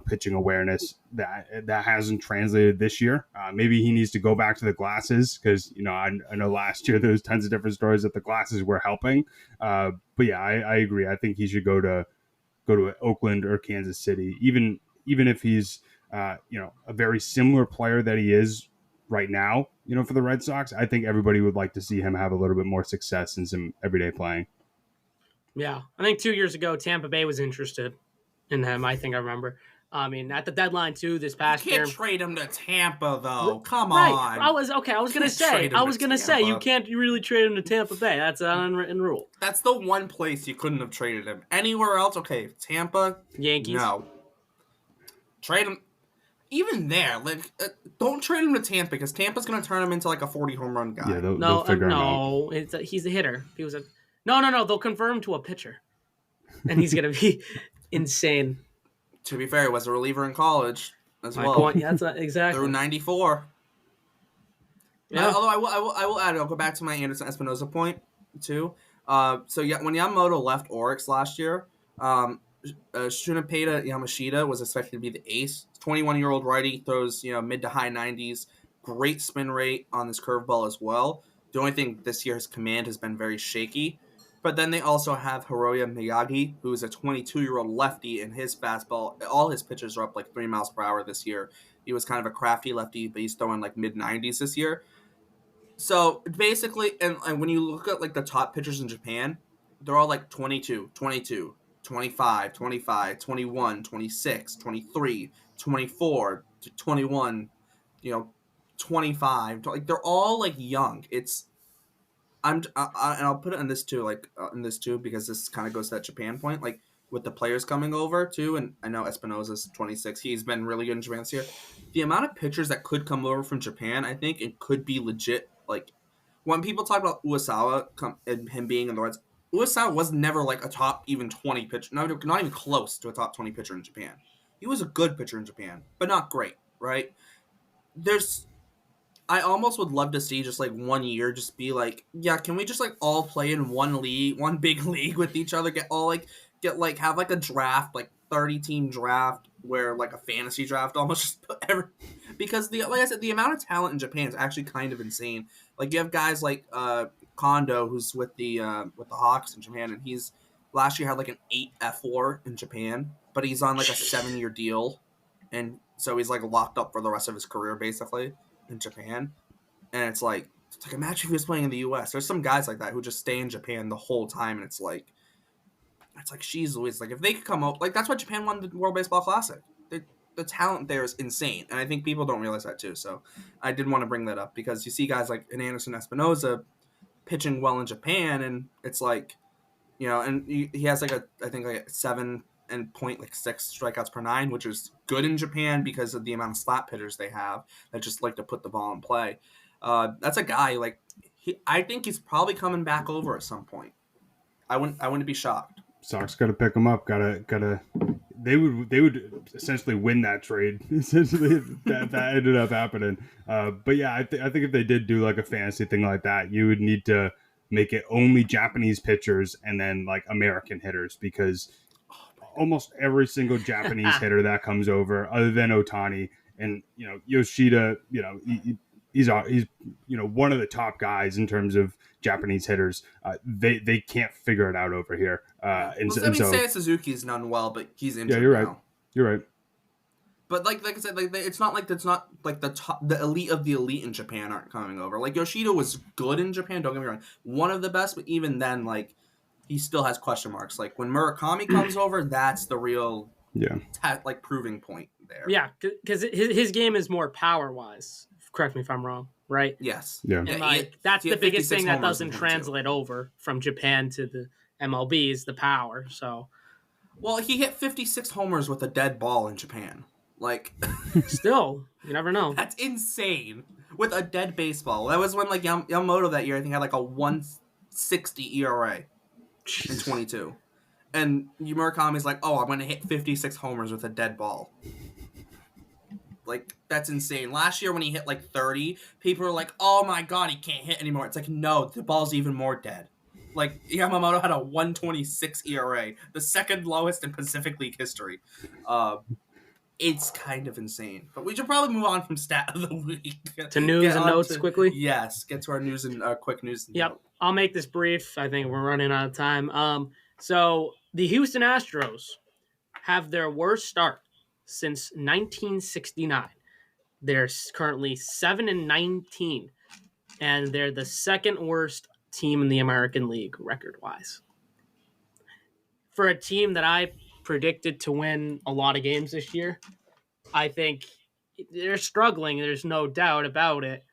pitching awareness that hasn't translated this year. Maybe he needs to go back to the glasses because, I know last year there was tons of different stories that the glasses were helping. But yeah, I agree. I think he should go to Oakland or Kansas City, even if he's, a very similar player that he is right now, for the Red Sox. I think everybody would like to see him have a little bit more success in some everyday playing. Yeah, I think 2 years ago, Tampa Bay was interested in him. I think I remember. I mean, at the deadline too, this past you year. Can't trade him to Tampa though. Come right. on. I was gonna say you can't really trade him to Tampa Bay. That's an unwritten rule. That's the one place you couldn't have traded him. Anywhere else, okay. Tampa, Yankees. No. Trade him. Even there, don't trade him to Tampa because Tampa's gonna turn him into like a 40 home run guy. Yeah, they'll figure him out. He's a hitter. He was no. They'll convert him to a pitcher, and he's gonna be insane. To be fair, he was a reliever in college as well. Point. Yeah, that's exactly through 94. Yeah. Although I will add, I'll go back to my Anderson Espinosa point too. So yeah, when Yamamoto left Oryx last year, Shunpei Yamashita was expected to be the ace. 21-year-old righty, throws mid to high 90s, great spin rate on his curveball as well. The only thing this year, his command has been very shaky. But then they also have Hiroya Miyagi, who is a 22-year-old lefty, and his fastball, all his pitches are up like 3 miles per hour this year. He was kind of a crafty lefty, but he's throwing like mid-90s this year. So basically, and when you look at like the top pitchers in Japan, they're all like 22, 25, 21, 26, 23, 24, 21, 25. Like they're all like young. And I'll put it in this too, because this kind of goes to that Japan point, like with the players coming over too. And I know Espinosa's 26. He's been really good in Japan this year. The amount of pitchers that could come over from Japan, I think it could be legit. Like when people talk about Uesawa and him being in the Reds, Uesawa was never like a top even 20 pitcher, not even close to a top 20 pitcher in Japan. He was a good pitcher in Japan, but not great, right? I almost would love to see just like 1 year just be like, yeah, can we just like all play in one league, one big league with each other, have like a draft, like 30-team draft where like a fantasy draft almost just because like I said, the amount of talent in Japan is actually kind of insane. Like you have guys like Kondo, who's with the Hawks in Japan, and he's last year had like an 8 F4 in Japan, but he's on like a 7-year deal, and so he's like locked up for the rest of his career basically in Japan. And it's like imagine if he was playing in the US. There's some guys like that who just stay in Japan the whole time, and it's like she's Louise. Like if they could come out, like that's why Japan won the World Baseball Classic. The talent there is insane, and I think people don't realize that too. So I did want to bring that up because you see guys like an Anderson Espinosa pitching well in Japan, and it's like, and he has like I think like 7.6 strikeouts per 9, which is good in Japan because of the amount of slap hitters they have that just like to put the ball in play. That's a guy like I think he's probably coming back over at some point. I wouldn't be shocked. Sox got to pick him up. Gotta. They would essentially win that trade. Essentially, that ended up happening. But yeah, I think if they did do like a fantasy thing like that, you would need to make it only Japanese pitchers and then like American hitters, because almost every single Japanese hitter that comes over, other than Ohtani and Yoshida, he's one of the top guys in terms of Japanese hitters. They can't figure it out over here. Seiya Suzuki's done well, but he's injured. Yeah, you're right. Now. You're right. But like I said, like it's not like the elite of the elite in Japan aren't coming over. Like Yoshida was good in Japan. Don't get me wrong, one of the best. But even then, like he still has question marks. Like when Murakami comes over, that's the real proving point there. Yeah, because his game is more power wise. Correct me if I'm wrong. Right? Yes. Yeah. And that's the biggest thing that doesn't translate over from Japan to the MLB is the power. So, well, he hit 56 homers with a dead ball in Japan. Like, still, you never know. That's insane with a dead baseball. That was when like Yamamoto that year I think had like a 1.60 ERA in 22, and Murakami's like, oh, I'm going to hit 56 homers with a dead ball. Like, that's insane. Last year when he hit like 30, people were like, "Oh my god, he can't hit anymore." It's like, no, the ball's even more dead. Like, Yamamoto had a 1.26 ERA, the second lowest in Pacific League history. It's kind of insane. But we should probably move on from stat of the week to news and notes quickly. Yes, get to our news and quick news. And Yep, I'll make this brief. I think we're running out of time. So the Houston Astros have their worst start since 1969. They're currently 7-19, and they're the second worst team in the American League record-wise. For a team that I predicted to win a lot of games this year, I think they're struggling. There's no doubt about it.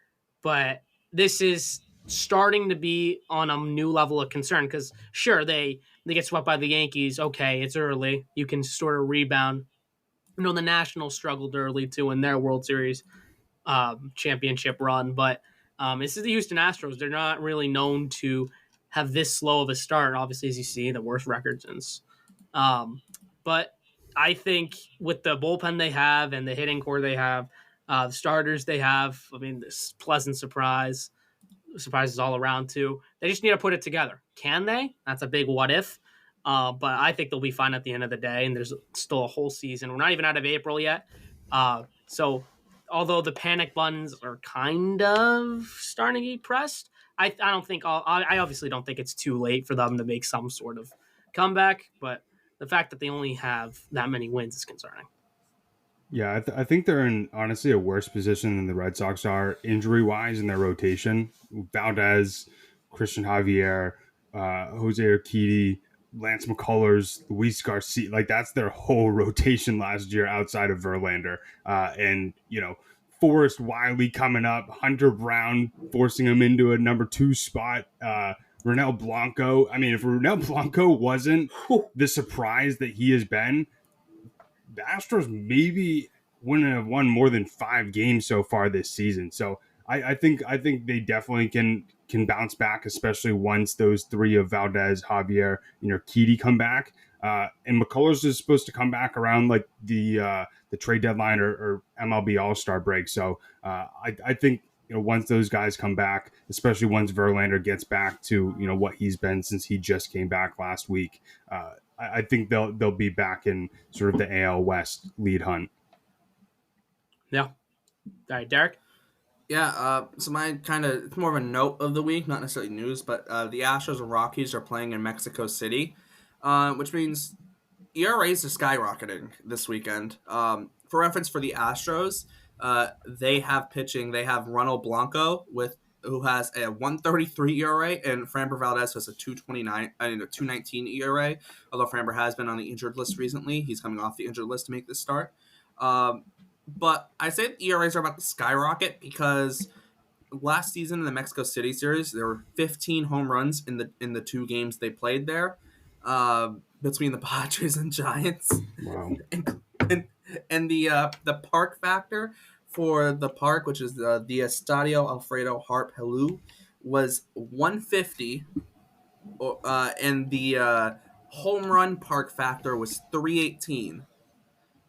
But this is starting to be on a new level of concern because, sure, they get swept by the Yankees. Okay, it's early. You can sort of rebound. The Nationals struggled early, too, in their World Series championship run. But this is the Houston Astros. They're not really known to have this slow of a start. Obviously, as you see, the worst record since. But I think with the bullpen they have and the hitting core they have, the starters they have, this pleasant surprises all around too. They just need to put it together. Can they? That's a big what if. But I think they'll be fine at the end of the day, and there's still a whole season. We're not even out of April yet. So although the panic buttons are kind of starting to be pressed, I obviously don't think it's too late for them to make some sort of comeback, but the fact that they only have that many wins is concerning. Yeah, I think they're in, honestly, a worse position than the Red Sox are injury-wise in their rotation. Valdez, Christian Javier, Jose Urquidy, Lance McCullers, Luis Garcia. Like, that's their whole rotation last year outside of Verlander. And, Forrest Wiley coming up, Hunter Brown forcing him into a number 2 spot. Ronel Blanco. If Ronel Blanco wasn't the surprise that he has been, the Astros maybe wouldn't have won more than 5 games so far this season. So I think they definitely can bounce back, especially once those 3 of Valdez, Javier, and Urquidy come back. And McCullers is supposed to come back around like the trade deadline or MLB All-Star break. So I think once those guys come back, especially once Verlander gets back to what he's been since he just came back last week, I think they'll be back in sort of the AL West lead hunt. Yeah. All right, Derek. Yeah. So my it's more of a note of the week, not necessarily news, but the Astros and Rockies are playing in Mexico City, which means ERAs are skyrocketing this weekend. For reference, for the Astros, they have pitching. They have Ronald Blanco who has a 1.33 ERA, and Framber Valdez has a 2.19 ERA. Although Framber has been on the injured list recently, he's coming off the injured list to make this start. But I say the ERAs are about to skyrocket because last season in the Mexico City series, there were 15 home runs in the 2 games they played there, between the Padres and Giants. Wow. And the park factor for the park, which is the Estadio Alfredo Harp Helú, was 150, and the home run park factor was 318,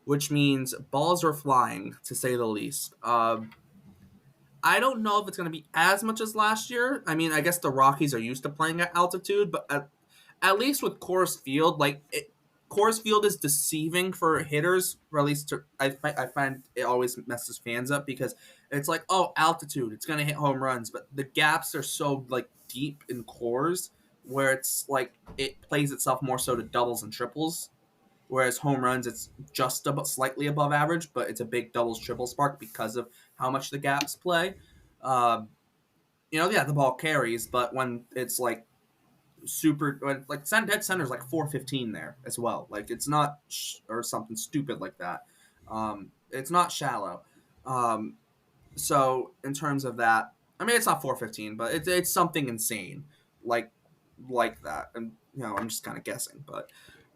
which means balls are flying, to say the least. I don't know if it's going to be as much as last year. I guess the Rockies are used to playing at altitude, but at least with Coors Field, Coors Field is deceiving for hitters, or at least I find it always messes fans up because it's like, oh, altitude, it's going to hit home runs, but the gaps are so deep in Coors where it's it plays itself more so to doubles and triples, whereas home runs, it's just slightly above average, but it's a big doubles triples spark because of how much the gaps play. The ball carries, but when it's super dead center is 415 there as well. It's not or something stupid like that. It's not shallow. So in terms of that, it's not 415, but it's something insane like that. And I'm just kind of guessing, but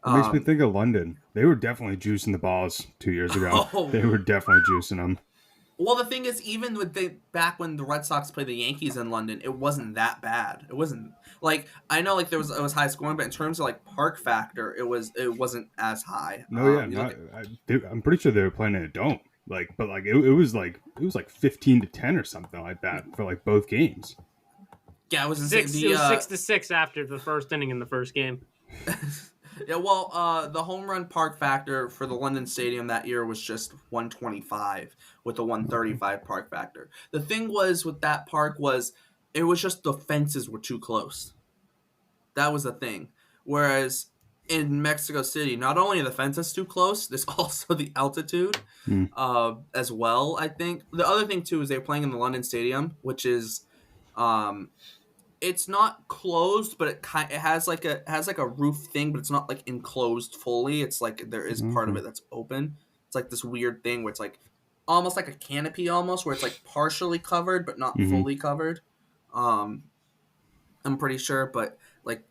it makes me think of London. They were definitely juicing the balls 2 years ago. They were definitely juicing them. Well, the thing is, even back when the Red Sox played the Yankees in London, it wasn't that bad. It wasn't I know it was high scoring, but in terms of park factor, it wasn't as high. No, I'm pretty sure they were playing in a dome. But it was like 15-10 or something like that for like both games. Yeah, it was insane. It was 6-6 after the first inning in the first game. Yeah, well, the home run park factor for the London Stadium that year was just 125 with a 135 park factor. The thing was with that park was it was just the fences were too close. That was the thing. Whereas in Mexico City, not only are the fences too close, there's also the altitude as well, I think. The other thing, too, is they're playing in the London Stadium, which is um, it's not closed, but it has like a roof thing, but it's not like enclosed fully. It's like there is part of it that's open. It's like this weird thing where it's like almost like a canopy, almost where it's like partially covered but not fully covered. I'm pretty sure, but like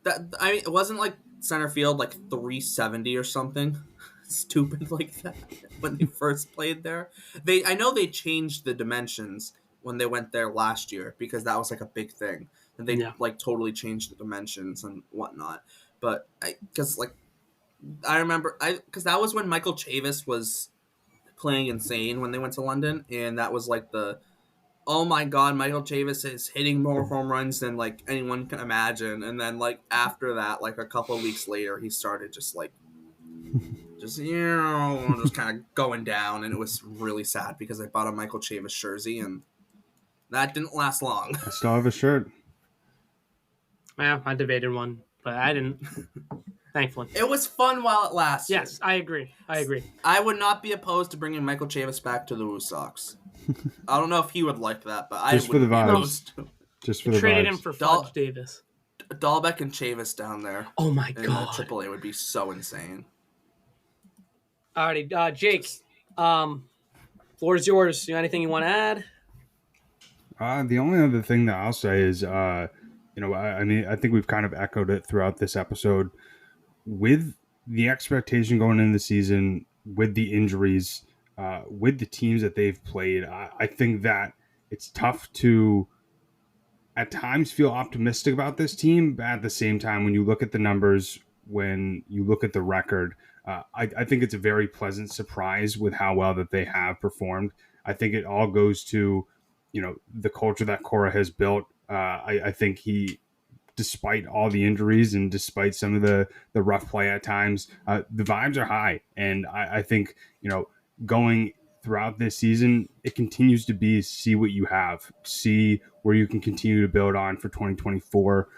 that. I mean, it wasn't like center field like 370 or something stupid like that when they first played there. I know they changed the dimensions when they went there last year because that was like a big thing, and they like totally changed the dimensions and whatnot. But because I remember because that was when Michael Chavis was playing insane when they went to London, and that was like the oh my god, Michael Chavis is hitting more home runs than like anyone can imagine. And then like after that, like a couple of weeks later, he started just kind of going down, and it was really sad because I bought a Michael Chavis jersey, and that didn't last long. I still have a shirt. Yeah, I debated one, but I didn't. Thankfully, it was fun while it lasted. Yes, I agree. I would not be opposed to bringing Michael Chavis back to the Red Sox. I don't know if he would like that, but I would for the vibes. Just for the traded vibes. him for Fudge Davis. Dahlbeck and Chavis down there. Oh my god! AAA would be so insane. Alrighty, Jake. Floor's yours. Anything you want to add? The only other thing that I'll say is, I mean, I think we've kind of echoed it throughout this episode. With the expectation going into the season, with the injuries, with the teams that they've played, I think that it's tough to at times feel optimistic about this team, but at the same time, when you look at the numbers, when you look at the record, I think it's a very pleasant surprise with how well that they have performed. I think it all goes to, the culture that Cora has built. I think despite all the injuries and despite some of the rough play at times, the vibes are high. And I think, going throughout this season, it continues to be see what you have, see where you can continue to build on for 2024.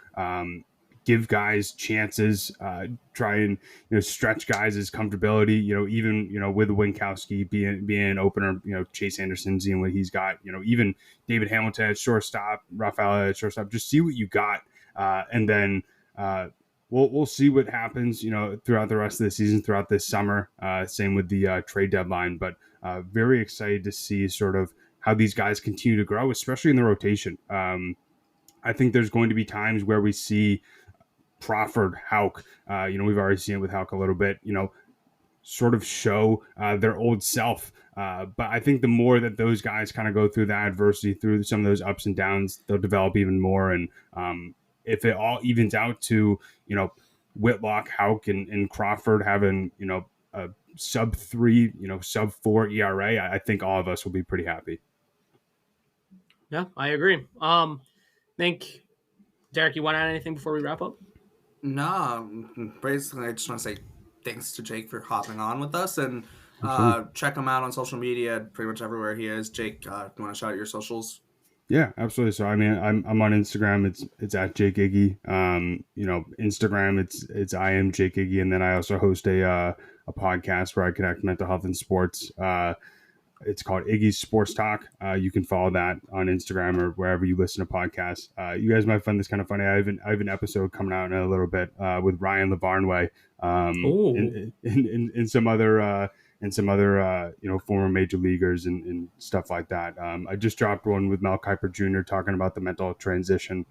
Give guys chances, try and stretch guys' comfortability. Even with Winkowski being an opener, Chase Anderson seeing what he's got. Even David Hamilton at shortstop, Rafael at shortstop. Just see what you got, and then we'll see what happens. Throughout the rest of the season, throughout this summer. Same with the trade deadline, but very excited to see sort of how these guys continue to grow, especially in the rotation. I think there's going to be times where we see Crawford, Houck, we've already seen it with Houck a little bit, sort of show their old self. But I think the more that those guys kind of go through that adversity, through some of those ups and downs, they'll develop even more. And if it all evens out to, Whitlock, Houck, and Crawford having, a sub-3, sub-4 ERA, I think all of us will be pretty happy. Yeah, I agree. Think, Derek, you want to add anything before we wrap up? No, basically, I just want to say thanks to Jake for hopping on with us, and check him out on social media, pretty much everywhere he is. Jake, you want to shout out your socials? Yeah, absolutely. So I mean, I'm on Instagram. It's at Jake Iggy. Instagram it's I am Jake Iggy, and then I also host a podcast where I connect mental health and sports. It's called Iggy's Sports Talk. You can follow that on Instagram or wherever you listen to podcasts. You guys might find this kind of funny. I have an episode coming out in a little bit with Ryan LaVarnway and some other former major leaguers and stuff like that. I just dropped one with Mel Kiper Jr. talking about the mental transition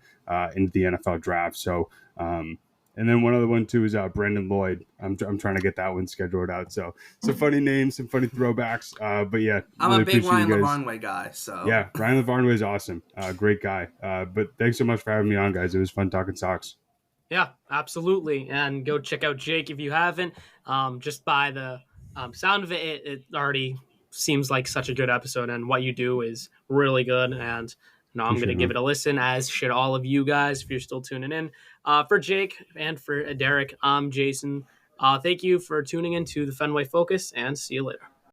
into the NFL draft. So. And then one other one too is Brandon Lloyd. I'm trying to get that one scheduled out. So some funny names, some funny throwbacks. But yeah, I'm really a big Ryan LaVarnway guy. So yeah, Ryan LaVarnway is awesome. Great guy. But thanks so much for having me on, guys. It was fun talking Sox. Yeah, absolutely. And go check out Jake if you haven't. Just by the sound of it, it already seems like such a good episode, and what you do is really good. And I'm going to give it a listen, as should all of you guys if you're still tuning in. For Jake and for Derek, I'm Jason. Thank you for tuning in to the Fenway Focus, and see you later.